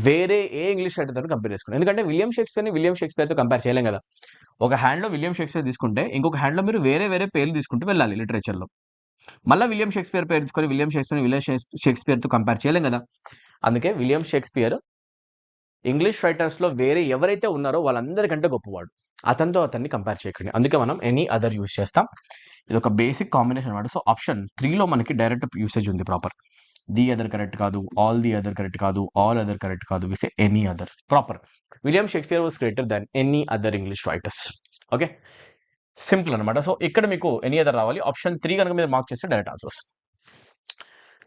వేరే ఏ ఇంగ్లీష్ రైటర్తో కంపేర్ చేసుకోండి. ఎందుకంటే విలియం షేక్స్పియర్తో కంపేర్ చేయలేం కదా. ఒక హ్యాండ్లో విలియం షేక్స్పియర్ తీసుకుంటే ఇంకొక హ్యాండ్లో మీరు వేరే పేర్లు తీసుకుంటూ వెళ్ళాలి లిటరేచర్లో. మళ్ళీ విలియం షేక్స్పియర్ పేరు తీసుకొని విలియం షేక్స్పియర్తో కంపేర్ చేయలేం కదా. అందుకే విలియం షేక్స్పియర్ ఇంగ్లీష్ రైటర్స్లో వేరే ఎవరైతే ఉన్నారో వాళ్ళందరికంటే గొప్పవాడు. అతన్ని కంపేర్ చేయకండి. అందుకే మనం ఎనీ అదర్ యూజ్ చేస్తాం. ఇది ఒక బేసిక్ కాంబినేషన్ అనమాట. సో ఆప్షన్ 3లో మనకి డైరెక్ట్ యూసేజ్ ఉంది ప్రాపర్. ది అదర్ కరెక్ట్ కాదు, ఆల్ ది అదర్ కరెక్ట్ కాదు, ఆల్ అదర్ కరెక్ట్ కాదు, we say any other proper. William Shakespeare was greater than any other English writers. Okay, simple అనమాట. సో ఇక్కడ మీకు ఎనీ అదర్ రావాలి. ఆప్షన్ 3 కనుక మీరు మార్క్ చేస్తే డైరెక్ట్ ఆన్సర్స్.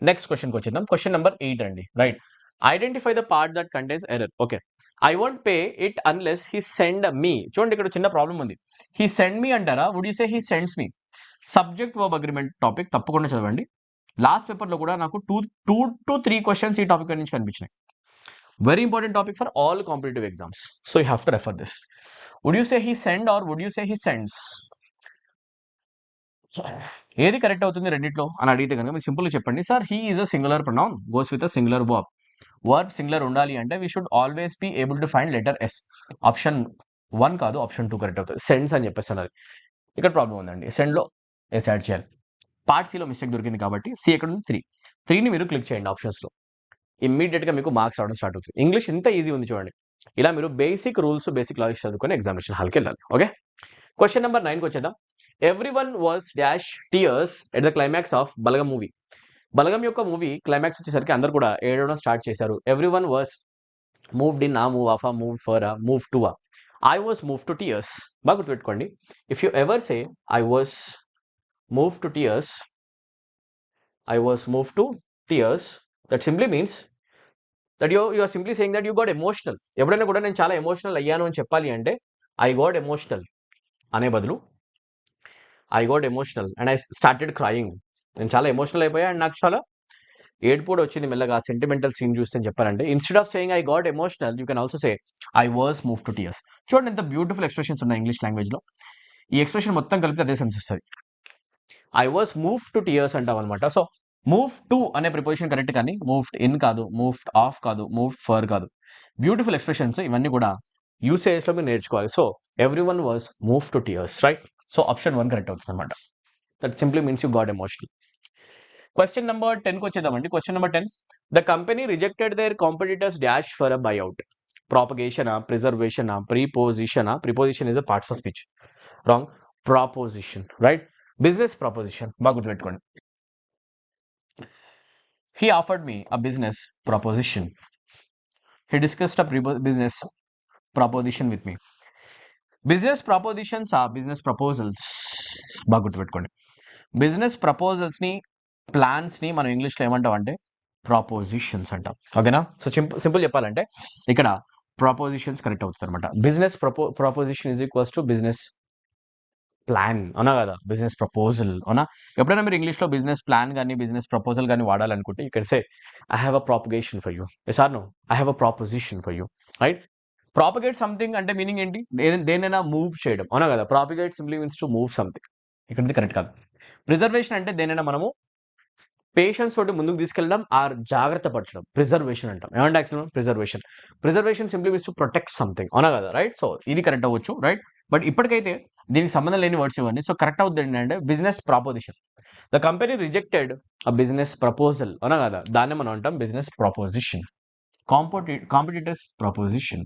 నెక్స్ట్ క్వశ్చన్కి వచ్చేద్దాం. క్వశ్చన్ నెంబర్ 8 అండి. Right, identify the part that contains error. Okay, I won't pay it unless he send me. చూడండి ఇక్కడ చిన్న ప్రాబ్లం ఉంది. హీ సెండ్ మీ అంటారా, would you say he sends me? Subject verb agreement topic తప్పకుండా చదవండి. లాస్ట్ పేపర్లో కూడా నాకు 2 to 3 క్వశ్చన్స్ ఈ టాపిక్ నుంచి కనిపించినాయి. Very important topic for all competitive exams. So you have to refer this. Would you say he send or would you say he sends? ఏది కరెక్ట్ అవుతుంది రెండిట్లో అని అడిగితే కనుక మీరు సింపుల్గా చెప్పండి. Sir he is a singular pronoun goes with a singular verb. Verb singular ఉండాలి అంటే we should always be able to find letter S. Option 1 కాదు, ఆప్షన్ 2 కరెక్ట్ అవుతుంది. సెండ్స్ అని చెప్పేస్తాను. అది ఇక్కడ ప్రాబ్లం ఉందండి. సెండ్లో ఎస్ యాడ్ చేయాలి. పార్ట్ సిలో మిస్టేక్ దొరికింది కాబట్టి సి ఎక్కడ ఉంది 3ని మీరు క్లిక్ చేయండి ఆప్షన్స్లో. ఇమ్మీడియట్గా మీకు మార్క్స్ రావడం స్టార్ట్ అవుతుంది. ఇంగ్లీష్ ఎంత ఈజీ ఉంది చూడండి. ఇలా మీరు బేసిక్ రూల్స్, బేసిక్ లాజిక్స్ చదువుకొని ఎగ్జామినేషన్ హాల్కి వెళ్ళాలి. ఓకే, క్వశ్చన్ నెంబర్ 9కి వచ్చేద్దాం. Everyone was dash tears at the climax of Balagam movie. Balagam యొక్క మూవీ క్లైమాక్స్ వచ్చేసరికి అందరు కూడా ఏడవడం స్టార్ట్ చేశారు. Everyone was moved in, uh move of, uh move for, uh move to, uh I was move to tears. బాగా గుర్తుపెట్టుకోండి. If you ever say I was move to tears, I was moved to tears, that simply means that you are simply saying that you got emotional. ఎప్పుడైనా కూడా నేను చాలా ఎమోషనల్ అయ్యాను అని చెప్పాలి అంటే ఐ గాట్ ఎమోషనల్ అనే బదులు I got emotional and I started crying. నేను చాలా ఎమోషనల్ అయిపోయా అండ్ నాకు చాలా ఏడుపు కూడా వచ్చింది మెల్లగా సెంటిమెంటల్ సీన్ చూస్తే అని చెప్పారంటే instead of saying I got emotional you can also say I was move to tears. చూడండి ఎంత బ్యూటిఫుల్ ఎక్స్ప్రెషన్స్ ఉన్నాయి ఇంగ్లీష్ లాంగ్వేజ్లో. ఈ ఎక్స్ప్రెషన్ మొత్తం కలిపితే అదే సెన్స్ వస్తుంది. I was move to tears అంటాం అనమాట. సో మూవ్ టు అనే ప్రిపోజిషన్ కరెక్ట్, కానీ మూవ్డ్ ఇన్ కాదు, మూవ్డ్ ఆఫ్ కాదు, మూవ్డ్ ఫర్ కాదు. బ్యూటిఫుల్ ఎక్స్ప్రెషన్స్ ఇవన్నీ కూడా యూసేజ్లో మీరు నేర్చుకోవాలి. So every one was move to tears, right? So option 1 correct అవుతుంది అనమాట. That simply means you got emotional. Question number 10కి వచ్చేద్దామండి. Question number 10, the company rejected their competitors dash for a buyout. Propagation, preservation, preposition. Preposition is a parts of speech. Wrong. Proposition, right? Business proposition బాగా గుర్తుపెట్టుకోండి. He offered me a business proposition. He discussed a business proposition with me. Business propositions are business proposals. బాగా గుర్తుపెట్టుకోండి. బిజినెస్ ప్రపోజల్స్ని, ప్లాన్స్ని మనం ఇంగ్లీష్లో ఏమంటాం అంటే ప్రపోజిషన్స్ అంటాం. ఓకేనా? సో సింపుల్ చెప్పాలంటే ఇక్కడ ప్రపోజిషన్స్ కరెక్ట్ అవుతుంది అనమాట. Business proposition is equals to business plan, అవునా కదా? బిజినెస్ ప్రపోజల్, అవునా? ఎప్పుడైనా మీరు ఇంగ్లీష్లో బిజినెస్ ప్లాన్ కానీ బిజినెస్ ప్రపోజల్ కానీ వాడాలనుకుంటే you can say I have a propagation for you. Yes or no? I have a proposition for you, right? Propagate something అంటే మీనింగ్ ఏంటి? దేనైనా మూవ్ చేయడం, అవునా కదా? Propagate simply means to move something. ఇక్కడ కరెక్ట్ కాదు. ప్రిజర్వేషన్ అంటే దేనైనా మనము పేషెన్స్ తోటి ముందుకు తీసుకెళ్ళడం ఆర్ జాగ్రత్త పరచడం, ప్రిజర్వేషన్ అంటాం. ఏమంటే actual preservation. Preservation simply means to protect something, అవునా కదా? రైట్? సో ఇది కరెక్ట్ అవ్వచ్చు, రైట్? బట్ ఇప్పటికైతే దీనికి సంబంధం లేని వర్డ్స్ ఇవ్వండి. సో కరెక్ట్ అవుతుంది ఏంటంటే business proposition. The company rejected a business proposal, అవునా కదా? దాన్ని మనం అంటాం business proposition. Competitors proposition,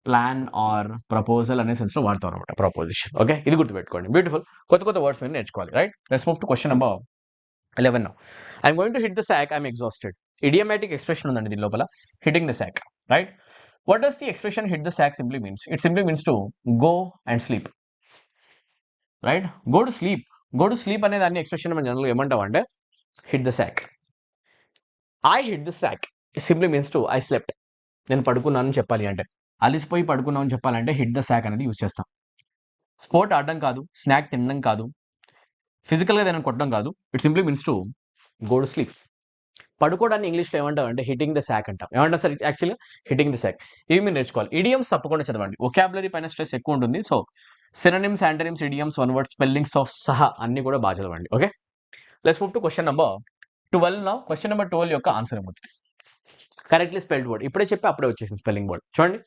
plan or proposal అనే సెన్స్ లో వాడతాం అనమాట ప్రపోజిషన్. ఓకే, ఇది గుర్తుపెట్టుకోండి. బ్యూటిఫుల్. కొత్త వర్డ్స్ మీరు నేర్చుకోవాలి, right? Let's move to question number 11 now. I'm going to hit the sack. I'm exhausted. Idiomatic expression ఉందండి దీని లోపల. Hitting the sack, right? What does the expression hit the sack simply means? It simply means to go and sleep, right? Go to sleep. Go to sleep అనే దాన్ని ఎక్స్ప్రెషన్ మనం జనరల్గా ఏమంటాం అంటే hit the sack. I hit the sack. It simply means to I slept. నేను పడుకున్నాను చెప్పాలి అంటే, అలిసిపోయి పడుకున్నాను చెప్పాలంటే హిట్ ద సాక్ అనేది యూజ్ చేస్తాం. స్పోర్ట్ ఆడడం కాదు, స్నాక్ తినడం కాదు, ఫిజికల్గా ఏదైనా కొట్టడం కాదు. It simply means to go to sleep. పడుకోవడాన్ని ఇంగ్లీష్లో ఏమంటాం అంటే హిట్టింగ్ ద సాక్ అంటాం. ఏమంటాం సార్? యాక్చువల్గా హిట్టింగ్ ద సాక్. ఇవి మీరు నేర్చుకోవాలి. ఇడియమ్స్ తప్పకుండా చదవండి. వొకాబులరీ పైన స్ట్రెస్ ఎక్కువ ఉంటుంది. So synonyms, antonyms, idioms, one word spellings of సహా అన్ని కూడా బాగా చదవండి. Okay, let's move to question number 12 నా. క్వశ్చన్ నెంబర్ 12 యొక్క ఆన్సర్ ఏమవుతుంది? Correctly spelled word. ఇప్పుడే చెప్పి అప్పుడే వచ్చేసింది స్పెల్లింగ్ వర్డ్. చూడండి,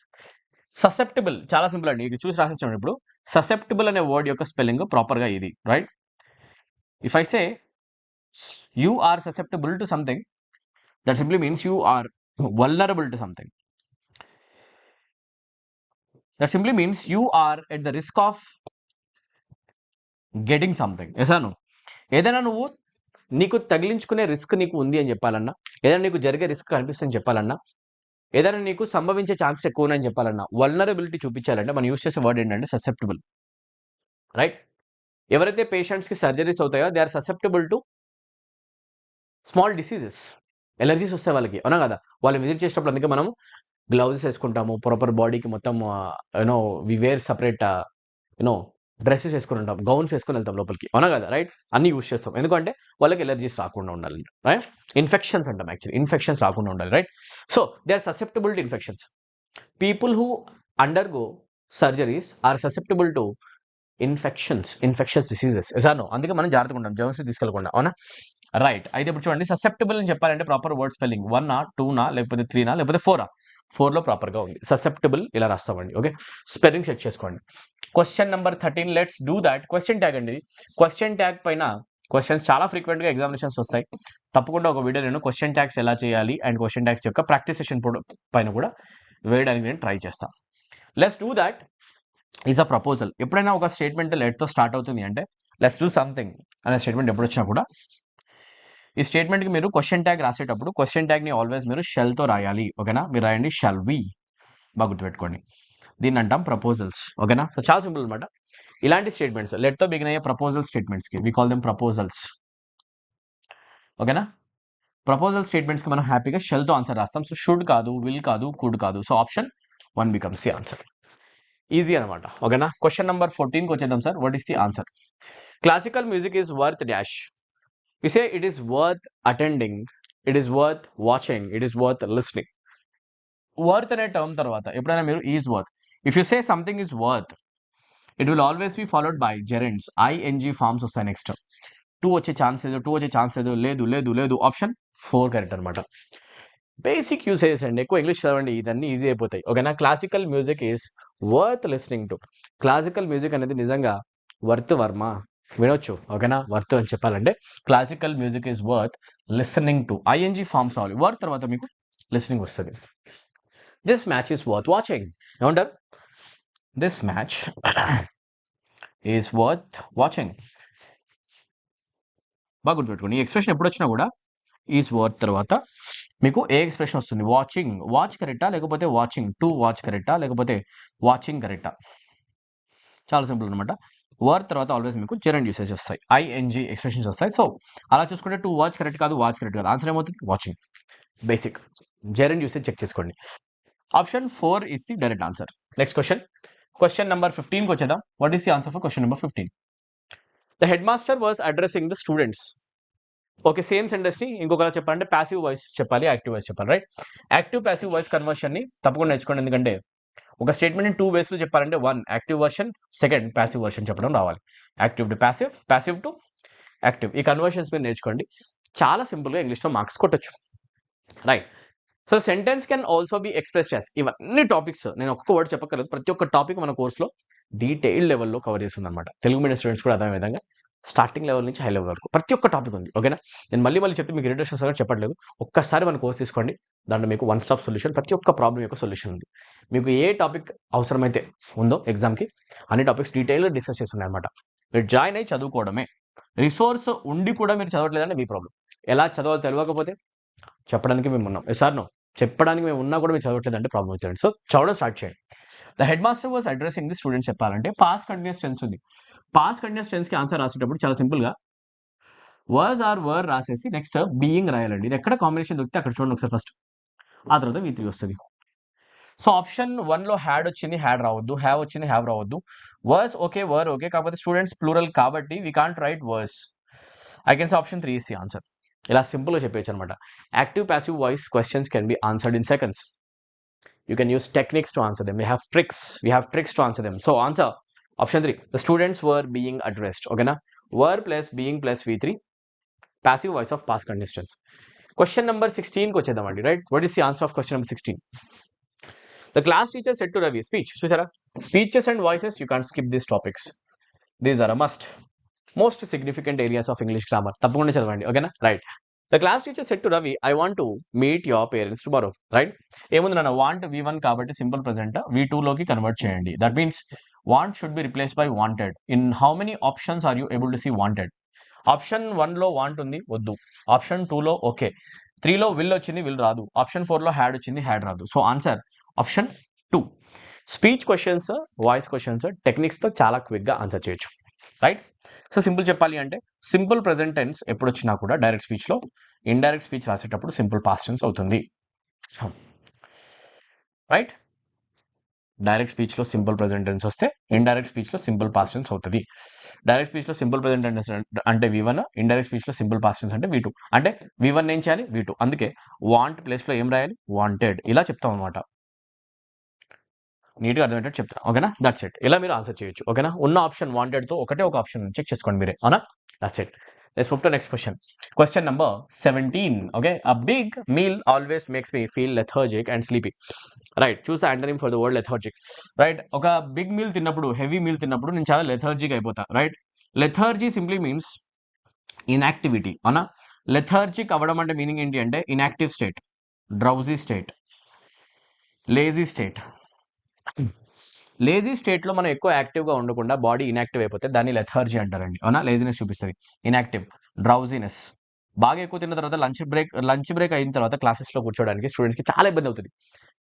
ససెప్టబుల్ చాలా సింపుల్ అండి. ఇది చూసి రాసేస్తాను. ఇప్పుడు ససెప్టబుల్ అనే వర్డ్ యొక్క స్పెల్లింగ్ ప్రాపర్గా ఇది, right? If I say you are susceptible to something, that simply means you are vulnerable to something. That simply means you are at the risk of getting something. Yes or no? ఏదైనా నువ్వు నీకు తగిలించుకునే రిస్క్ నీకు ఉంది అని చెప్పాలన్నా, ఏదైనా నీకు జరిగే రిస్క్ కనిపిస్తుందని చెప్పాలన్నా, ఏదైనా నీకు సంభవించే ఛాన్స్ ఎక్కువ ఉన్నాయని చెప్పాలన్నా, వల్నరబిలిటీ చూపించాలంటే మనం యూస్ చేసే వర్డ్ ఏంటంటే ససెప్టబుల్, రైట్? ఎవరైతే పేషెంట్స్కి సర్జరీస్ అవుతాయో they are susceptible to small diseases. Allergies వస్తాయి వాళ్ళకి, అవునా కదా? వాళ్ళు విజిట్ చేసినప్పుడు అందుకే మనం గ్లౌజెస్ వేసుకుంటాము, ప్రాపర్ బాడీకి మొత్తం you know we wear separate you know dresses వేసుకుని ఉంటాం, గౌన్స్ వేసుకుని వెళ్తాం లోపలికి, అవునా కదా? రైట్? అన్ని యూస్ చేస్తాం. ఎందుకంటే వాళ్ళకి ఎలర్జీస్ రాకుండా ఉండాలి, రైట్? ఇన్ఫెక్షన్స్ అంటాం, యాక్చువల్లీ ఇన్ఫెక్షన్స్ రాకుండా ఉండాలి, right? So they are susceptible to infections. People who undergo surgeries are susceptible to infections diseases. ఎసానో, అందుకే మనం జాగ్రత్తగా ఉంటాం, జర్మ్స్ తీసుకెళ్ళకుండా, అవునా? రైట్. అయితే ఇప్పుడు చూడండి, ససెప్టబుల్ అని చెప్పాలంటే ప్రాపర్ వర్డ్ స్పెల్లింగ్ 1 2 లేకపోతే 3 లేకపోతే 4 4లో ప్రాపర్గా ఉంది. ససెప్టబుల్ ఇలా రాస్తామండి. ఓకే, స్పెల్లింగ్ చెక్ చేసుకోండి. Question number 13, let's do that. Question tag అండి. క్వశ్చన్ ట్యాగ్ పైన క్వశ్చన్స్ చాలా ఫ్రీక్వెంట్గా ఎగ్జామినేషన్స్ వస్తాయి. తప్పకుండా ఒక వీడియో నేను క్వశ్చన్ ట్యాగ్స్ ఎలా చేయాలి అండ్ క్వశ్చన్ ట్యాగ్స్ యొక్క ప్రాక్టీస్ సెషన్ పైన కూడా వేయడానికి నేను ట్రై చేస్తాను. Let's do that is a proposal. ఎప్పుడైనా ఒక స్టేట్మెంట్ లెట్తో స్టార్ట్ అవుతుంది అంటే లెట్స్ డూ సంథింగ్ అనే స్టేట్మెంట్ ఎప్పుడు వచ్చినా కూడా ఈ స్టేట్మెంట్కి మీరు క్వశ్చన్ ట్యాగ్ రాసేటప్పుడు క్వశ్చన్ ట్యాగ్ని ఆల్వేస్ మీరు షెల్తో రాయాలి. ఓకేనా? మీరు రాయండి షల్ వి, బాగా గుర్తుపెట్టుకోండి. దీన్ని అంటాం ప్రపోజల్స్. ఓకేనా? సో చాలా సింపుల్ అనమాట. ఇలాంటి స్టేట్మెంట్స్ లెట్తో బిగిన్ అయ్యే ప్రపోజల్ స్టేట్మెంట్స్కి వి కాల్ దెమ్ ప్రపోజల్స్. ఓకేనా? ప్రపోజల్ స్టేట్మెంట్స్కి మనం హ్యాపీగా షెల్తో ఆన్సర్ రాస్తాం. సో షుడ్ కాదు, విల్ కాదు, కుడ్ కాదు. So option 1 becomes the answer. Easy అనమాట. ఓకేనా? క్వశ్చన్ నెంబర్ 14కి వచ్చేద్దాం sir. What is the answer? Classical music is worth dash. We say it is worth attending, it is worth watching, it is worth listening. Worth అనే టర్మ్ తర్వాత ఎప్పుడైనా మీరు is worth, if you say something is worth, it will always be followed by gerunds, ING forms వస్తాయి నెక్స్ట్. 2 వచ్చే ఛాన్స్ లేదు, 2 వచ్చే ఛాన్స్ లేదు, లేదు లేదు లేదు, ఆప్షన్ 4 కరెక్ట్ అనమాట. బేసిక్ యూసేజెస్ అండి, ఎక్కువ ఇంగ్లీష్ చదవండి, ఇదన్నీ ఈజీ అయిపోతాయి. ఓకేనా. Classical music is worth listening to. Classical music అనేది నిజంగా వర్త్ వర్మ, వినొచ్చు. ఓకేనా. వర్త్ అని చెప్పాలంటే classical music is worth listening to. ING forms అవ్వాలి, వర్త్ తర్వాత మీకు లిసనింగ్ వస్తుంది. This match is worth watching. ఏమంటారు? This match is worth watching. బాగా గుర్తుపెట్టుకోండి, ఈ ఎక్స్ప్రెషన్ ఎప్పుడు వచ్చినా కూడా ఈజ్ వర్త్ తర్వాత మీకు ఏ ఎక్స్ప్రెషన్ వస్తుంది? వాచింగ్. వాచ్ కరెక్టా లేకపోతే వాచింగ్? టు వాచ్ కరెక్టా లేకపోతే వాచింగ్ కరెక్టా? చాలా సింపుల్ అనమాట. వర్త్ తర్వాత ఆల్వేస్ మీకు జెరండ్ యూసేజ్ వస్తాయి, ఐఎన్జీ ఎక్స్ప్రెషన్స్ వస్తాయి. సో అలా చూసుకుంటే టు వాచ్ కరెక్ట్ కాదు, వాచ్ కరెక్ట్ కాదు. ఆన్సర్ ఏమవుతుంది? Watching. Basic gerund usage check చేసుకోండి. Option 4 is the direct answer. Next question, question number 15కి వచ్చేద్దాం. What is the answer for question number 15? The headmaster was addressing the students. Okay, same sentence ని ఇంకొకలా చెప్పాలంటే ప్యాసివ్ వాయిస్ చెప్పాలి, యాక్టివ్ వాయిస్ చెప్పాలి, right? Active passive voice conversion ని తప్పకుండా నేర్చుకోండి. ఎందుకంటే ఒక స్టేట్మెంట్ ని 2 వేస్ లో చెప్పాలంటే 1 active version, second passive version చెప్పడం రావాలి. Active to passive, passive to active. ఈ కన్వర్షన్స్ మీరు నేర్చుకోండి, చాలా సింపుల్ గా ఇంగ్లీష్ లో మార్క్స్ కొట్టొచ్చు, right? So sentence can also be expressed as. ఇవన్నీ టాపిక్స్ నేను ఒక్క వర్డ్ చెప్పక్కర్లేదు, ప్రతి ఒక్క టాపిక్ మన కోర్సులో డీటెయిల్ లెవెల్లో కవర్ చేస్తుంది అనమాట. తెలుగు మీడియం స్టూడెంట్స్ కూడా అదే విధంగా స్టార్టింగ్ లెవెల్ నుంచి హై లెవెల్ వరకు ప్రతి ఒక్క టాపిక్ ఉంది. ఓకేనా. నేను మళ్ళీ చెప్తే మీకు ఇరిటేషన్ వస్తుందని చెప్పట్లేదు, ఒక్కసారి మన కోర్స్ తీసుకోండి, దాంట్లో మీకు వన్ స్టాప్ సొల్యూషన్, ప్రతి ఒక్క ప్రాబ్లం యొక్క సొల్యూషన్ ఉంది. మీకు ఏ టాపిక్ అవసరమైతే ఉందో ఎగ్జామ్కి అన్ని టాపిక్స్ డీటెయిల్గా డిస్కస్ చేస్తున్నాయి అనమాట. మీరు జాయిన్ అయ్యి చదువుకోవడమే. రిసోర్స్ ఉండి కూడా మీరు చదవట్లేదంటే మీ ప్రాబ్లం. ఎలా చదవాలో తెలియకపోతే చెప్పడానికి మేము ఉన్నాం, సార్ నో చెప్పడానికి మేము ఉన్నా కూడా మీరు చదవట్లేదంటే ప్రాబ్లం అవుతుంది. సో చదవడం స్టార్ట్ చేయండి. The headmaster was addressing the students చెప్పాలంటే పాస్ట్ కంటిన్యూస్ టెన్స్ ఉంది. పాస్ట్ కంటిన్యూస్ టెన్స్ కి ఆన్సర్ రాసేటప్పుడు చాలా సింపుల్ గా వాజ్ ఆర్ వర్ రాసేసి నెక్స్ట్ బీయింగ్ రాయాలండి. ఇది ఎక్కడ కాంబినేషన్ దొరికితే అక్కడ చూడండి ఒకసారి ఫస్ట్, ఆ తర్వాత V3 వస్తుంది. సో ఆప్షన్ 1 లో హ్యాడ్ వచ్చింది, హ్యాడ్ రావద్దు. హ్యావ్ వచ్చింది, హ్యావ్ రావద్దు. వర్స్ ఓకే, వర్ ఓకే, కాకపోతే స్టూడెంట్స్ ప్లూరల్ కాబట్టి we can't write was. I can say option 3 is the answer. ఇలా సింపుల్ గా చెప్పేయచ్చు అనమాట. Active passive voice questions can be answered in seconds. You can use techniques to answer them. We have tricks to answer them. So answer option 3. The students were being addressed. Okay na? Were plus being plus V3. Passive voice of past continuous tense. Question number 16 ko chedamandi, right? What is the answer of question number 16? The class teacher said to Ravi, speech. Chusara? Speeches and voices, you can't skip these topics. These are a must. Most significant areas of English grammar. Tappakunda chadavandi. Okay na? Right. The class teacher said to Ravi, I want to meet your parents tomorrow, right? ఏముంది నాన్న, want V1 కాబట్టి సింపుల్ ప్రెజెంట్ V2 లోకి కన్వర్ట్ చేయండి. That means want should be replaced by wanted. In how many options are you able to see wanted? Option 1 లో want ఉంది, వద్దు. ఆప్షన్ 2 లో ఓకే, 3 లో will వచ్చింది, will రాదు. ఆప్షన్ 4 లో had వచ్చింది, had రాదు. So answer option 2. Speech questions, voice questions techniques తో చాలా క్విక్ గా ఆన్సర్ చేయొచ్చు, రైట్? సో సింపుల్ చెప్పాలి అంటే సింపుల్ ప్రెజెంట్ టెన్స్ ఎప్పుడు వచ్చినా కూడా డైరెక్ట్ స్పీచ్ లో ఇండైరెక్ట్ స్పీచ్ రాసేటప్పుడు సింపుల్ పాస్ట్ టెన్స్ అవుతుంది, రైట్? డైరెక్ట్ స్పీచ్ లో సింపుల్ ప్రెజెంట్ టెన్స్ వస్తే ఇండైరెక్ట్ స్పీచ్ లో సింపుల్ పాస్ట్ టెన్స్ అవుతుంది. డైరెక్ట్ స్పీచ్ లో సింపుల్ ప్రెజెంట్ టెన్స్ అంటే V1, ఇండైరెక్ట్ స్పీచ్ లో సింపుల్ పాస్ట్ టెన్స్ అంటే V2. అంటే V1 ఏం చేయాలి, V2. అందుకే వాంట్ ప్లేస్ లో ఏం రాయాలి, వాంటెడ్. ఇలా చెప్తాం అనమాట, నీట్గా అర్థమయ్యేటట్టు చెప్తాను. ఓకేనా. That's it. ఇలా మీరు ఆన్సర్ చేయొచ్చు. ఓకేనా. ఉన్న ఆప్షన్ వాంటెడ్ తో ఒకటే ఒక ఆప్షన్ చెక్ చేసుకోండి మీరే, అవునా? That's it. Let's move to next question. Question number 17. Okay, a big meal always makes me feel lethargic and sleepy. Right, choose the antonym for the word lethargic. Right, ఒక బిగ్ మీల్ తిన్నప్పుడు, హెవీ మీల్ తిన్నప్పుడు నేను చాలా లెథార్జిక్ అయిపోతా, right? Lethargy simply means inactivity, అవునా? లెథార్జిక్ అవ్వడం అంటే మీనింగ్ ఏంటి అంటే inactive state, drowsy state, lazy state. Lazy స్టేట్లో మనం ఎక్కువ యాక్టివ్గా ఉండకుండా బాడీ ఇన్యాక్టివ్ అయిపోతే దాన్ని లెథార్జీ అంటారండి, అవునా? లేజినెస్ చూపిస్తుంది, ఇన్యాక్టివ్, డ్రౌజీనెస్. బాగా ఎక్కువ తిన్న తర్వాత లంచ్ బ్రేక్ అయిన తర్వాత క్లాసెస్లో కూర్చోడానికి స్టూడెంట్స్కి చాలా ఇబ్బంది అవుతుంది,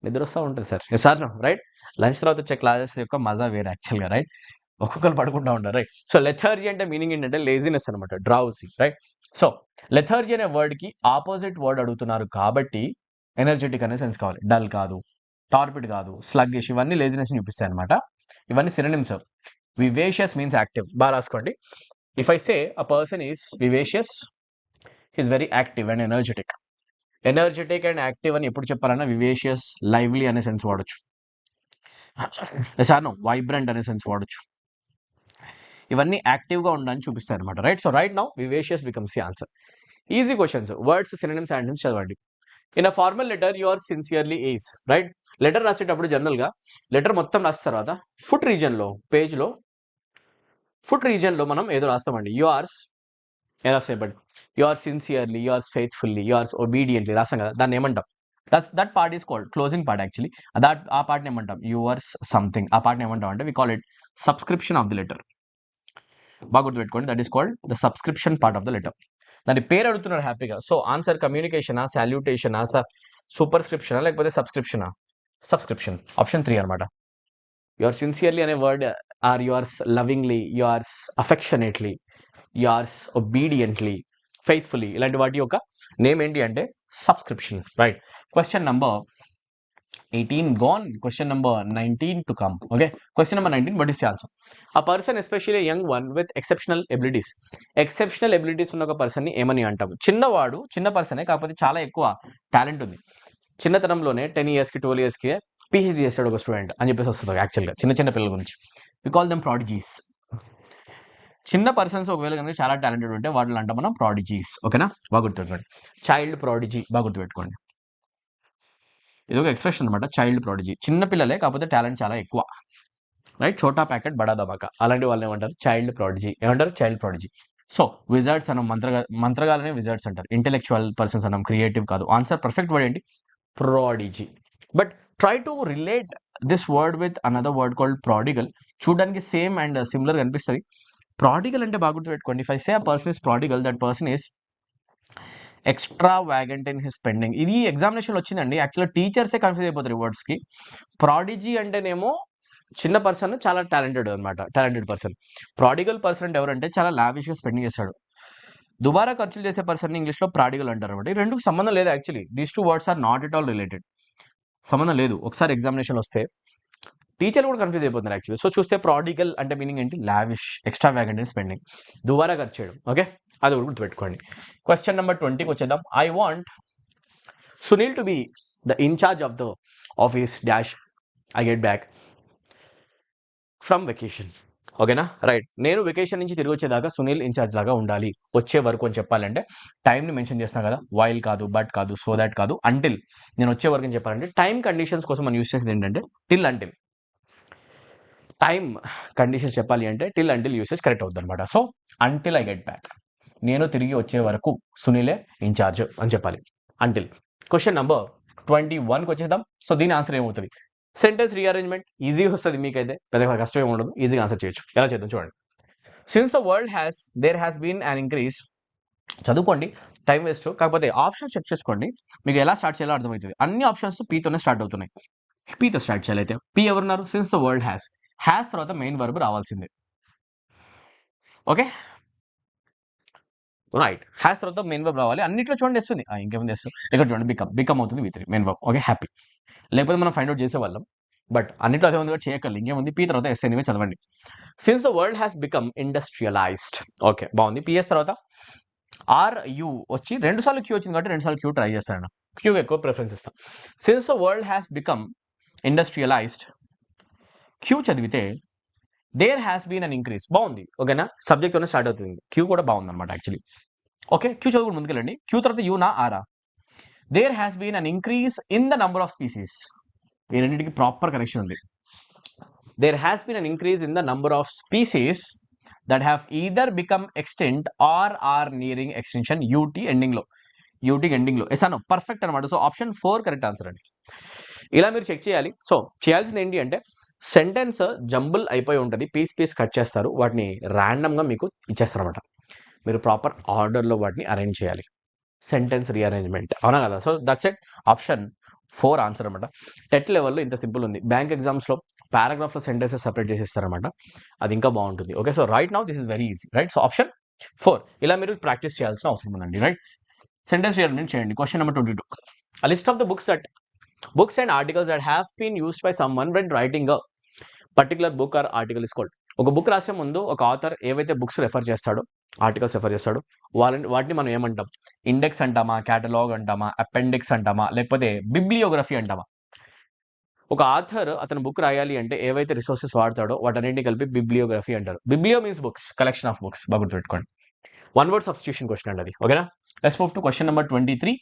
నిద్ర వస్తూ ఉంటుంది sir. Sir no, right? Lunch తర్వాత వచ్చే క్లాసెస్ యొక్క మజా వేరే యాక్చువల్గా, రైట్? ఒక్కొక్కరు పడుకుంటూ ఉంటారు, రైట్? సో లెథార్జీ అంటే మీనింగ్ ఏంటంటే లేజినెస్ అనమాట, డ్రౌజీ, రైట్? సో లెథార్జీ అనే వర్డ్కి ఆపోజిట్ వర్డ్ అడుగుతున్నారు కాబట్టి ఎనర్జెటిక్ అనే సెన్స్ కావాలి, డల్ కాదు, టార్పిడ్ కాదు, స్లగ్గిష్, ఇవన్నీ లేజినెస్ చూపిస్తాయి అనమాట. ఇవన్నీ సినోనిమ్స్. వివేషియస్ means active. బాగా రాసుకోండి. If I say a person is vivacious, is very active and energetic. Energetic and active అని ఎప్పుడు చెప్పాలన్నా వివేషియస్, లైవ్లీ అనే సెన్స్ వాడచ్చు, వైబ్రెంట్ అనే సెన్స్ వాడచ్చు. ఇవన్నీ యాక్టివ్గా ఉండడానికి చూపిస్తాయి అనమాట. Right. So right now vivacious becomes the answer. Easy questions, words, synonyms, antonyms చదవండి. In a formal letter you are sincerely is. Right. Letter రాసేటప్పుడు జనరల్గా లెటర్ మొత్తం రాసిన తర్వాత ఫుట్ రీజన్లో, పేజ్లో ఫుట్ రీజన్లో మనం ఏదో రాస్తామండి. యువర్స్ ఎలా రాసేపండి, yours sincerely, yours faithfully, yours obediently రాస్తాం కదా, దాన్ని ఏమంటాం? That part is called closing part actually. ఆ పార్ట్ని ఏమంటాం? Yours something. ఆ పార్ట్ని ఏమంటాం అంటే we call it subscription of the letter. బాగా గుర్తుపెట్టుకోండి, that is called the subscription part of the letter. దాని పేరు అడుగుతున్నారు హ్యాపీగా. సో ఆన్సర్ కమ్యూనికేషనా, సాల్యూటేషనా, సూపర్స్క్రిప్షనా, లేకపోతే సబ్స్క్రిప్షనా? సబ్స్క్రిప్షన్. ఆప్షన్ 3 అనమాట. యువర్ సిన్సియర్లీ అనే word or yours lovingly, yours affectionately, yours obediently, faithfully, ఇలాంటి వాటి యొక్క నేమ్ ఏంటి అంటే subscription. Right. Question number 18 gone. Question number 19 to come. Okay. Question number 19. What is the answer? A person, especially a young one with exceptional abilities. Exceptional abilities ఉన్న ఒక పర్సన్ ని ఏమని అంటాము? చిన్నవాడు, చిన్న పర్సనే కాకపోతే చాలా ఎక్కువ టాలెంట్ ఉంది. చిన్నతనంలోనే 10 yearsకి 12 yearsకి PhD చేస్తాడు ఒక స్టూడెంట్ అని చెప్పేసి వస్తుంది యాక్చువల్గా చిన్న పిల్లల గురించి. We call them prodigies. చిన్న పర్సన్స్ ఒకవేళ కనుక చాలా టాలెంటెడ్ ఉంటే వాటిని అంటాం మనం ప్రాడిజీస్. ఓకేనా? బాగా గుర్తుపెట్టుకోండి. చైల్డ్ ప్రాడిజీ బాగా గుర్తుపెట్టుకోండి. ఇది ఒక ఎక్స్ప్రెషన్ అనమాట, చైల్డ్ ప్రాడిజీ. చిన్న పిల్లలే కాకపోతే టాలెంట్ చాలా ఎక్కువ. రైట్. చోటా ప్యాకెట్ బడా ధమాకా అలాంటి వాళ్ళు ఏమంటారు? Child prodigy. ఏమంటారు? Child prodigy. సో విజర్డ్స్ అనం, మంత్రగాలనే విజర్డ్స్ అంటారు. ఇంటెలెక్చువల్ పర్సన్స్ అనం, క్రియేటివ్ కాదు. ఆన్సర్ పర్ఫెక్ట్ వర్డ్ ఏంటి? Prodigy. But try to relate this word with another word called prodigal. చూడడానికి సేమ్ అండ్ సిమిలర్ కనిపిస్తుంది. ప్రాడిగల్ అంటే బాగా గుర్తుపెట్టుకోండి. If I say a person is prodigal, that person is extravagant in his spending. ఇది ఎగ్జామినేషన్ వచ్చిందండి. యాక్చువల్గా టీచర్సే కన్ఫ్యూజ్ అయిపోతారు ఈ వర్డ్స్కి. ప్రాడిజీ అంటేనేమో చిన్న పర్సన్, చాలా టాలెంటెడ్ అనమాట, టాలెంటెడ్ పర్సన్. ప్రాడిగల్ పర్సన్ అంటే ఎవరంటే చాలా లావిష్గా స్పెండింగ్ చేస్తాడు. దుబారా ఖర్చులు చేసే పర్సన్ ఇంగ్లీష్లో ప్రాడిగల్ అంటారు అనమాట. ఈ రెండుకు సంబంధం లేదు actually. These 2 words are not at all related. సంబంధం లేదు. ఒకసారి ఎగ్జామినేషన్ వస్తే టీచర్ కూడా కన్ఫ్యూజ్ అయిపోతున్నారు యాక్చువల్లీ. సో చూస్తే ప్రాడిగల్ అంటే మీనింగ్ ఏంటి? Lavish, extravagant in spending, దుబారా ఖర్చు చేయడం. ఓకే, అది కూడా గుర్తుపెట్టుకోండి. క్వశ్చన్ నెంబర్ 20కి వచ్చేద్దాం. I want Sunil to be the in-charge of the office dash I get back from vacation. ఓకేనా? రైట్. నేను వెకేషన్ నుంచి తిరిగి వచ్చేదాకా సునీల్ ఇన్ఛార్జ్ లాగా ఉండాలి. వచ్చే వరకు అని చెప్పాలంటే టైంని మెన్షన్ చేస్తాను కదా, వైల్ కాదు, బట్ కాదు, సో దాట్ కాదు, అంటిల్. నేను వచ్చే వరకు అని చెప్పాలంటే టైం కండిషన్స్ కోసం మనం యూస్ చేసేది ఏంటంటే టిల్, అంటిల్. టైం కండిషన్స్ చెప్పాలి అంటే టిల్, అంటిల్ యూసేజ్ కరెక్ట్ అవుతుంది అనమాట. So until I get back, నేను తిరిగి వచ్చే వరకు సునీలే ఇన్ఛార్జ్ అని చెప్పాలి, అంటిల్. క్వశ్చన్ నెంబర్ 21కి వచ్చేద్దాం. సో దీని ఆన్సర్ ఏమవుతుంది? సెంటెన్స్ రీఅరేంజ్మెంట్ ఈజీగా వస్తుంది మీకైతే, పెద్దగా కష్టం ఏమి ఉండదు, ఈజీగా ఆన్సర్ చేయొచ్చు. ఎలా చేద్దాం చూడండి. Since the world there has been an increase. చదువుకోండి, టైం వేస్ట్. కాకపోతే ఆప్షన్స్ చెక్ చేసుకోండి, మీకు ఎలా స్టార్ట్ చేయాలో అర్థమవుతుంది. అన్ని ఆప్షన్స్ పీతోనే స్టార్ట్ అవుతున్నాయి. పీతో స్టార్ట్ చేయాలి. అయితే పీ ఎవరున్నారు? సిన్స్ ద వరల్డ్ హ్యాస్ తర్వాత మెయిన్ వర్బ్ రావాల్సిందే. Okay, right. హ్యాస్ తర్వాత మెయిన్ వర్బ్ రావాలి. అన్నిట్లో చూడండి వస్తుంది. ఇంకేమైంది వస్తుంది ఇక్కడ చూడండి, బికమ్ అవుతుంది V3 main verb. Okay, happy. లేకపోతే మనం ఫైండ్ అవుట్ చేసేవాళ్ళం, బట్ అన్నిట్లో అదే ఉంది కూడా చేయగలి. ఇంకేముంది? పీ తర్వాత ఎస్ ఎనివే చదవండి. Since the world has become industrialised. Okay, బాగుంది. పిఎస్ తర్వాత RU వచ్చి 2 సార్లు క్యూ వచ్చింది కాబట్టి 2 సార్లు క్యూ ట్రై చేస్తాను. క్యూ ఎక్కువ ప్రిఫరెన్స్ ఇస్తాం. Since the world has become industrialised, Q చదివితే there has been an increase. బాగుంది. ఓకేనా? సబ్జెక్ట్తోనే స్టార్ట్ అవుతుంది. క్యూ కూడా బాగుంది అనమాట యాక్చువల్లీ. ఓకే, క్యూ చదువుకుని ముందుకెళ్ళండి. క్యూ తర్వాత యూనా ఆరా. There has been an increase in the number of species. ఈ రెండింటికి ప్రాపర్ కనెక్షన్ ఉంది. There has been an increase in the number of species that have either become extinct or are nearing extension. యూటీ ఎండింగ్లో ఎసాను పర్ఫెక్ట్ అనమాట. సో ఆప్షన్ 4 కరెక్ట్ ఆన్సర్ అండి. ఇలా మీరు చెక్ చేయాలి. సో చేయాల్సింది ఏంటి అంటే సెంటెన్స్ జంబుల్ అయిపోయి ఉంటుంది, పీస్ కట్ చేస్తారు, వాటిని ర్యాండమ్గా మీకు ఇచ్చేస్తారు అనమాట. మీరు ప్రాపర్ ఆర్డర్లో వాటిని అరేంజ్ చేయాలి. సెంటెన్స్ రీఅరేంజ్మెంట్, అవునా కదా? So that's it. Option 4 answer అనమాట. టెట్ లెవెల్లో ఇంత సింపుల్ ఉంది. బ్యాంక్ ఎగ్జామ్స్లో పారాగ్రాఫ్లో సెంటెన్సెస్ సపరేట్ చేసేస్తారనమాట, అది ఇంకా బాగుంటుంది. Okay, so right now this is very easy. Right. So option 4 ఇలా మీరు ప్రాక్టీస్ చేయాల్సిన అవసరం ఉందండి. రైట్. సెంటెన్స్ రీఅరేంజ్మెంట్ చేయండి. Question number 22. A list of the books and articles that have been used by someone when writing a particular book or article is called. ఒక బుక్ రాసే ముందు ఒక ఆథర్ ఏవైతే బుక్స్ రెఫర్ చేస్తాడో, ఆర్టికల్స్ రెఫర్ చేస్తాడో వాటిని మనం ఏమంటాం? ఇండెక్స్ అంటామా, క్యాటలాగ్ అంటామా, అపెండిక్స్ అంటామా, లేకపోతే బిబ్లియోగ్రఫీ అంటామా? ఒక ఆథర్ అతను బుక్ రాయాలి అంటే ఏవైతే రిసోర్సెస్ వాడతాడో వాటన్నింటినీ కలిపి బిబ్లియోగ్రఫీ అంటారు. Biblio means books, collection of books. బాగా గుర్తుపెట్టుకోండి. వన్ వర్డ్ సబ్స్టిట్యూషన్ క్వశ్చన్ అండి అది. ఓకేనా? Let's move to question number 23.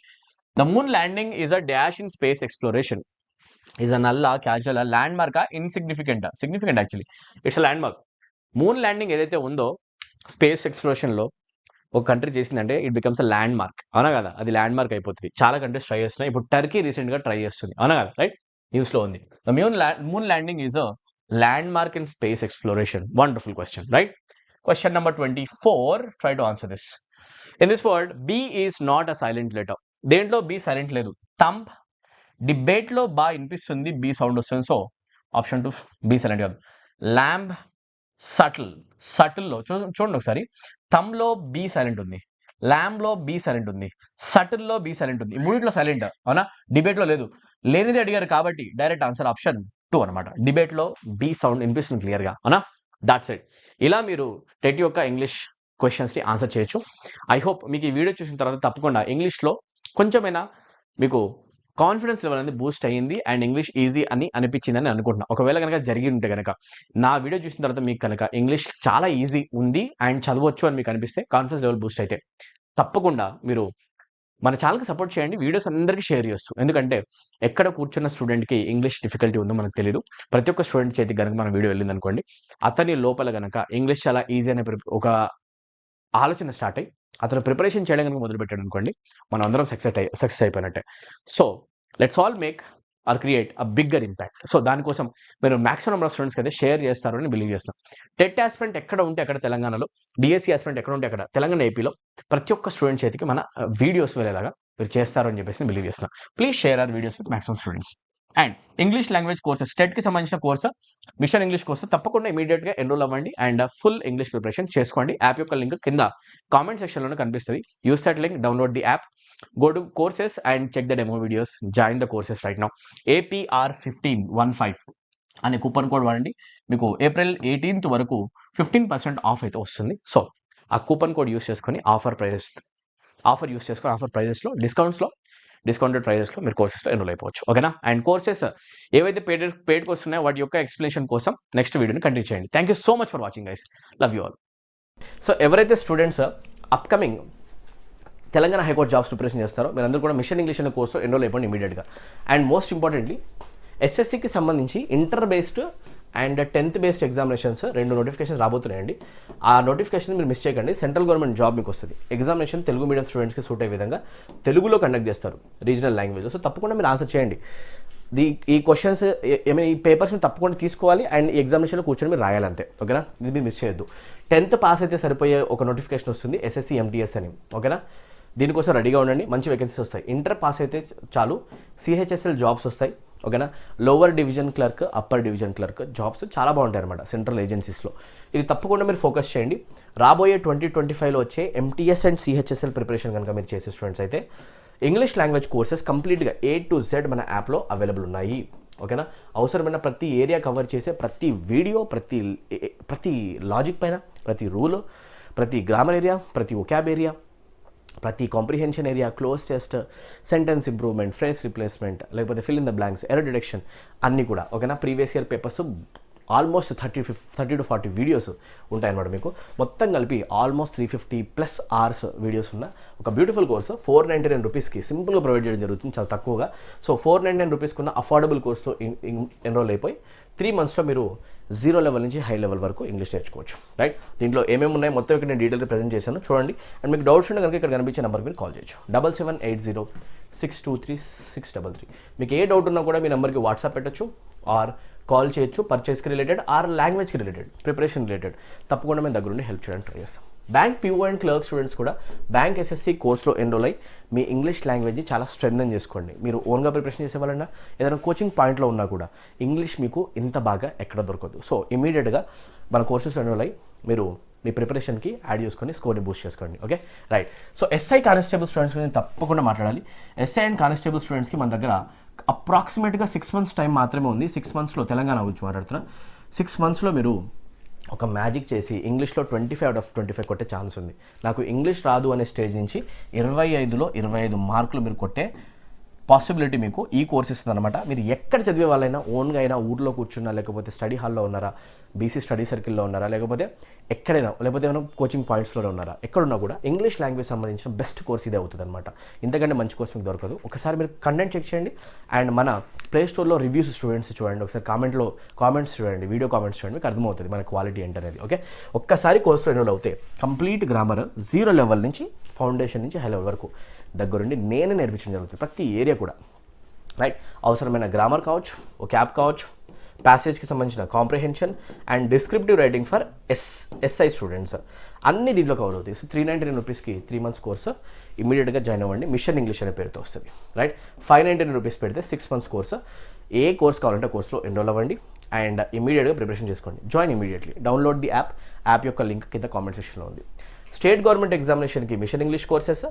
The moon landing is a dash in space exploration. Is a null, casual, landmark, insignificant? Significant actually. It's a landmark. మూన్ ల్యాండింగ్ ఏదైతే ఉందో స్పేస్ ఎక్స్ప్లోరేషన్లో ఒక కంట్రీ చేసిందంటే it becomes a landmark. అవునా కదా? అది ల్యాండ్ మార్క్ అయిపోతుంది. చాలా కంట్రీస్ ట్రై చేస్తున్నాయి. ఇప్పుడు టర్కీ రీసెంట్గా ట్రై చేస్తుంది. అవునా కదా? రైట్, న్యూస్లో ఉంది. The moon landing is a landmark in space exploration. Wonderful question, right? Question number 24. Try to answer this. In this word B is not a silent letter. దేంట్లో బి సైలెంట్ లేదు. థంబ్, డిబేట్లో బాగా వినిపిస్తుంది, బి సౌండ్ వస్తుంది. సో ఆప్షన్ 2 బి సైలెంట్ కాదు. Lamb, subtle. సటిల్లో చూడండి ఒకసారి. థంబ్లో బి సైలెంట్ ఉంది, ల్యాంబ్లో బి సైలెంట్ ఉంది, సటిల్లో బి సైలెంట్ ఉంది. మూడిట్లో సైలెంట్. అవునా? డిబేట్లో లేదు. లేనిది అడిగారు కాబట్టి డైరెక్ట్ ఆన్సర్ ఆప్షన్ 2 అనమాట. డిబేట్లో బి సౌండ్ వినిపిస్తుంది క్లియర్గా. అవునా? That's it. ఇలా మీరు టెట్ యొక్క ఇంగ్లీష్ క్వశ్చన్స్ని ఆన్సర్ చేయొచ్చు. ఐ హోప్ మీకు ఈ వీడియో చూసిన తర్వాత తప్పకుండా ఇంగ్లీష్లో కొంచెమైనా మీకు కాన్ఫిడెన్స్ లెవెల్ అనేది బూస్ట్ అయ్యింది అండ్ ఇంగ్లీష్ ఈజీ అని అనిపించిందని అనుకుంటున్నా. ఒకవేళ కనుక జరిగి ఉంటే కనుక నా వీడియో చూసిన తర్వాత మీకు కనుక ఇంగ్లీష్ చాలా ఈజీ ఉంది అండ్ చదవచ్చు అని మీకు అనిపిస్తే, కాన్ఫిడెన్స్ లెవెల్ బూస్ట్ అయితే తప్పకుండా మీరు మన ఛానల్కి సపోర్ట్ చేయండి. వీడియోస్ అందరికీ షేర్ చేస్తూ. ఎందుకంటే ఎక్కడ కూర్చున్న స్టూడెంట్కి ఇంగ్లీష్ డిఫికల్టీ ఉందో మనకు తెలియదు. ప్రతి ఒక్క స్టూడెంట్ చేతికి కనుక మన వీడియో వెళ్ళింది అనుకోండి, అతని లోపల కనుక ఇంగ్లీష్ చాలా ఈజీ అనే ఒక ఆలోచన స్టార్ట్ అయ్యి అతను ప్రిపరేషన్ చేయడం కనుక మొదలుపెట్టాడు అనుకోండి, మనం అందరం సక్సెస్ అయిపోయినట్టే. So let's all make are create a bigger impact. So దానికోసం మీరు మ్యాక్సిమం నెంబర్ ఆఫ్ స్టూడెంట్స్కి అయితే షేర్ చేస్తారని బిలీవ్ చేస్తాం. టెట్ ఆస్పిరెంట్ ఎక్కడ ఉంటే అక్కడ తెలంగాణలో, డిఎస్సి ఆస్పిరెంట్ ఎక్కడ ఉంటే అక్కడ తెలంగాణ, ఏపీలో ప్రతి ఒక్క స్టూడెంట్ చేతికి మన వీడియోస్ వెళ్ళేలాగా మీరు చేస్తారు అని చెప్పేసి బిలీవ్ చేస్తున్నాం. Please share our videos with maximum students. And English language courses, టెట్కి సంబంధించిన కోర్సు, మిషన్ ఇంగ్లీష్ కోర్సు తప్పకుండా ఇమీడియట్గా ఎన్రోల్ అవ్వండి అండ్ ఫుల్ ఇంగ్లీష్ ప్రిపరేషన్ చేసుకోండి. యాప్ యొక్క లింక్ కింద కామెంట్ సెక్షన్లోనే కనిపిస్తుంది. Use that link, download the app, go to courses and check the demo videos. Join the courses right now. APR15 అనే కూపన్ కోడ్ వాడండి. మీకు ఏప్రిల్ 18th వరకు 15% ఆఫ్ అయితే వస్తుంది. సో ఆ కూపన్ కోడ్ యూస్ చేసుకొని ఆఫర్ ప్రైజెస్లో డిస్కౌంటెడ్ ప్రైజెస్లో మీరు కోర్సెస్లో ఎన్రోల్ అయిపోవచ్చు. ఓకేనా? అండ్ కోర్సెస్ ఏవైతే పెయిడ్ కోర్సెస్ ఉన్నాయో వాటి యొక్క ఎక్స్ప్లెనేషన్ కోసం నెక్స్ట్ వీడియోని కంటిన్యూ చేయండి. Thank you so much for watching guys. Love you all. So ఎవరైతే students upcoming Telangana high court jobs preparation చేస్తారో మీరందరూ కూడా మిషన్ ఇంగ్లీష్ అనే కోర్సు ఎన్రోల్ అయిపోండి ఇమీడియట్గా. అండ్ మోస్ట్ ఇంపార్టెంట్లీ ఎస్ఎస్సికి సంబంధించి inter based and 10th based examinations 2 notifications రాబోతున్నాయండి. ఆ నోటిఫికేషన్ మీరు మిస్ చేయకండి. సెంట్రల్ గవర్నమెంట్ జాబ్ మీకు వస్తుంది. ఎగ్జామినేషన్ తెలుగు మీడియం స్టూడెంట్స్కి సూట్ అయ్యే విధంగా తెలుగులో కండక్ట్ చేస్తారు, రీజనల్ లాంగ్వేజ్. సో తప్పకుండా మీరు ఆన్సర్ చేయండి. ఈ క్వశ్చన్స్ ఈ పేపర్స్ని తప్పకుండా తీసుకోవాలి అండ్ ఈ ఎగ్జామినేషన్లో కూర్చొని మీరు రాయాలంతే. ఓకేనా? ఇది మీరు మిస్ చేయొద్దు. 10th పాస్ అయితే సరిపోయే ఒక నోటిఫికేషన్ వస్తుంది, ఎస్ఎస్సి ఎంటీఎస్ అని. ఓకేనా? దీనికోసం రెడీగా ఉండండి. మంచి వేకెన్సీస్ వస్తాయి. ఇంటర్ పాస్ అయితే చాలు, సిహెచ్ఎస్ఎల్ జాబ్స్ వస్తాయి. ఓకేనా? Lower division clerk, upper division clerk jobs చాలా బాగుంటాయి అనమాట సెంట్రల్ ఏజెన్సీస్లో. ఇది తప్పకుండా మీరు ఫోకస్ చేయండి. రాబోయే 2025లో వచ్చే ఎంటీఎస్ అండ్ సిహెచ్ఎస్ఎల్ ప్రిపరేషన్ కనుక మీరు చేసే స్టూడెంట్స్ అయితే ఇంగ్లీష్ లాంగ్వేజ్ కోర్సెస్ కంప్లీట్గా A to Z మన యాప్లో అవైలబుల్ ఉన్నాయి. ఓకేనా? అవసరమైన ప్రతి ఏరియా కవర్ చేసే ప్రతి వీడియో, ప్రతి లాజిక్ పైన, ప్రతి రూల్, ప్రతి గ్రామర్ ఏరియా, ప్రతి వొకాబ్ ఏరియా, ప్రతి comprehension area, cloze test, sentence improvement, phrase replacement, లేకపోతే fill in the blanks, error detection అన్నీ కూడా. ఓకేనా? Previous year papers almost 30 to 40 videos ఉంటాయన్నమాట. మీకు మొత్తం కలిపి ఆల్మోస్ట్ 350+ అవర్స్ వీడియోస్ ఉన్న ఒక బ్యూటిఫుల్ కోర్సు 499 రూపీస్కి సింపుల్గా ప్రొవైడ్ చేయడం జరుగుతుంది, చాలా తక్కువగా. సో 499 రూపీస్కి ఉన్న అఫోర్డబుల్ కోర్సులో ఎన్రోల్ అయిపోయి 3 monthsలో మీరు 0 లెవెల్ నుంచి హై లెవెల్ వరకు ఇంగ్లీష్ నేర్చుకోవచ్చు. రైట్? దీంట్లో ఏమేమి ఉన్నాయి మొత్తం ఇక్కడ నేను డీటెయిల్గా ప్రెజెంట్ చేశాను, చూడండి. అండ్ మీకు డౌట్స్ ఉంటే కనుక ఇక్కడ కనిపించే నెంబర్కి మీరు కాల్ చేయొచ్చు. 7780623633. మీకు ఏ డౌట్ ఉన్నా కూడా మీ నెంబర్కి వాట్సాప్ పెట్టచ్చు ఆర్ కాల్ చేయొచ్చు. పర్చేస్కి రిలేటెడ్ ఆర్ లాంగ్వేజ్కి రిలేటెడ్, ప్రిపరేషన్ రిలేటెడ్ తప్పకుండా మేము దగ్గరుండి హెల్ప్ చేయడానికి ట్రై చేస్తాం. Bank PO and clerk students కూడా బ్యాంక్ ఎస్ఎస్సి కోర్స్లో ఎన్రోల్ అయ్యి మీ ఇంగ్లీష్ లాంగ్వేజ్ని చాలా స్ట్రెంథన్ చేసుకోండి. మీరు ఓన్గా ప్రిపరేషన్ చేసేవాళ్ళన్నా ఏదైనా కోచింగ్ పాయింట్లో ఉన్నా కూడా ఇంగ్లీష్ మీకు ఇంత బాగా ఎక్కడ దొరకదు. సో ఇమీడియట్గా మన కోర్సెస్ ఎన్రోల్ అయ్యి మీరు మీ ప్రిపరేషన్కి యాడ్ చేసుకొని స్కోర్ని బూస్ట్ చేసుకోండి. Okay? Right. So SI constable students గురించి తప్పకుండా మాట్లాడాలి. ఎస్ఐ అండ్ కానిస్టేబుల్ స్టూడెంట్స్కి మన దగ్గర అప్రాక్సిమేట్గా 6 months టైం మాత్రమే ఉంది. 6 monthsలో తెలంగాణ గురించి మాట్లాడుతున్నా. 6 monthsలో మీరు ఒక మ్యాజిక్ చేసి ఇంగ్లీష్లో 25 out of 25 కొట్టే ఛాన్స్ ఉంది. నాకు ఇంగ్లీష్ రాదు అనే స్టేజ్ నుంచి 25లో 25 మార్కులు మీరు కొట్టే పాసిబిలిటీ మీకు ఈ కోర్స్ ఇస్తుంది అనమాట. మీరు ఎక్కడ చదివే వాళ్ళైనా, ఓన్గా అయినా, ఊర్లో కూర్చున్నా, లేకపోతే స్టడీ హాల్లో ఉన్నారా, బీసీ స్టడీ సర్కిల్లో ఉన్నారా, లేకపోతే ఎక్కడైనా, లేకపోతే ఏమైనా కోచింగ్ పాయింట్స్లో ఉన్నారా, ఎక్కడున్నా కూడా ఇంగ్లీష్ లాంగ్వేజ్ సంబంధించిన బెస్ట్ కోర్స్ ఇదే అవుతుంది అనమాట. ఇంతకంటే మంచి కోర్స్ మీకు దొరకదు. ఒకసారి మీరు కంటెంట్ చెక్ చేయండి అండ్ మన ప్లే స్టోర్లో రివ్యూస్ స్టూడెంట్స్ చూడండి, ఒకసారి కామెంట్స్ చూడండి, వీడియో కామెంట్స్ చూడండి, మీకు అర్థమవుతుంది మన క్వాలిటీ ఏంటనేది. ఓకే, ఒక్కసారి కోర్సులో ఎన్రోల్ అవుతే కంప్లీట్ గ్రామర్ 0 లెవెల్ నుంచి ఫౌండేషన్ నుంచి హై లెవెల్ వరకు దగ్గరుండి నేనే నేర్పించడం జరుగుతుంది, ప్రతి ఏరియా కూడా. రైట్, అవసరమైన గ్రామర్ కావచ్చు, ఒక యాప్ కావచ్చు, ప్యాసేజ్కి సంబంధించిన comprehension and descriptive writing for SI students అన్ని దీంట్లో కవర్ అవుతాయి. సో 399 రూపీస్కి 3 months కోర్సు ఇమీడియట్గా జాయిన్ అవ్వండి. మిషన్ ఇంగ్లీష్ అనే పేరుతో వస్తుంది. రైట్, 599 రూపీస్ పెడితే 6 months కోర్సు. ఏ కోర్స్ కావాలంటే కోర్సులో ఎన్రోల్ అవ్వండి అండ్ ఇమీడియట్గా ప్రిపరేషన్ చేసుకోండి. Join immediately. Download the app యొక్క లింక్ కింద కామెంట్ సెక్షన్లో ఉంది. స్టేట్ గవర్నమెంట్ ఎగ్జామినేషన్కి mission English courses,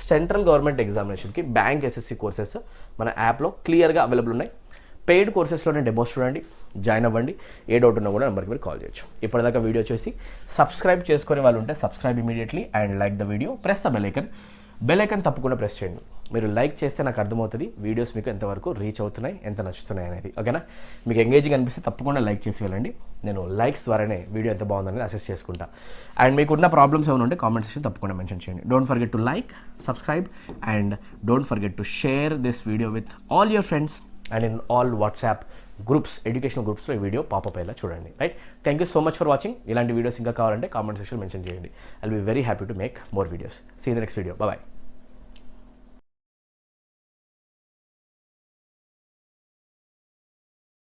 central government ఎగ్జామినేషన్కి బ్యాంక్ ఎస్ఎస్సి కోర్సెస్ మన యాప్లో క్లియర్గా అవైలబుల్ ఉన్నాయి. పెయిడ్ కోర్సెస్లోనే డెమోస్ చూడండి, జాయిన్ అవ్వండి. ఏ డౌట్ ఉన్నా కూడా నెంబర్కి మీరు కాల్ చేయొచ్చు. ఇప్పటిదాకా వీడియో చూసి సబ్స్క్రైబ్ చేసుకునే వాళ్ళు ఉంటే subscribe immediately and like the video, press the bell icon తప్పకుండా ప్రెస్ చేయండి. మీరు లైక్ చేస్తే నాకు అర్థమవుతుంది వీడియోస్ మీకు ఎంతవరకు రీచ్ అవుతున్నాయి, ఎంత నచ్చుతున్నాయి అనేది. ఓకేనా, మీకు ఎంగేజింగ్ అనిపిస్తే తప్పకుండా లైక్ చేసి వెళ్ళండి. నేను లైక్స్ ద్వారానే వీడియో ఎంత బాగుందని అసెస్ చేసుకుంటా. అండ్ మీకున్న ప్రాబ్లమ్స్ ఏమైనా ఉంటే కామెంట్ సెక్షన్ తప్పకుండా మెన్షన్ చేయండి. Don't forget to like, subscribe and don't forget to share this video with all your friends and in all WhatsApp groups, educational గ్రూప్స్లో ఈ వీడియో పాపప్ అయ్యేలా చూడండి. Right, thank you so much for watching. ఇలాంటి వీడియోస్ ఇంకా కావాలంటే కామెంట్ సెక్షన్ మెన్షన్ చేయండి. I will be very happy to make more videos. See in the next video. Bye.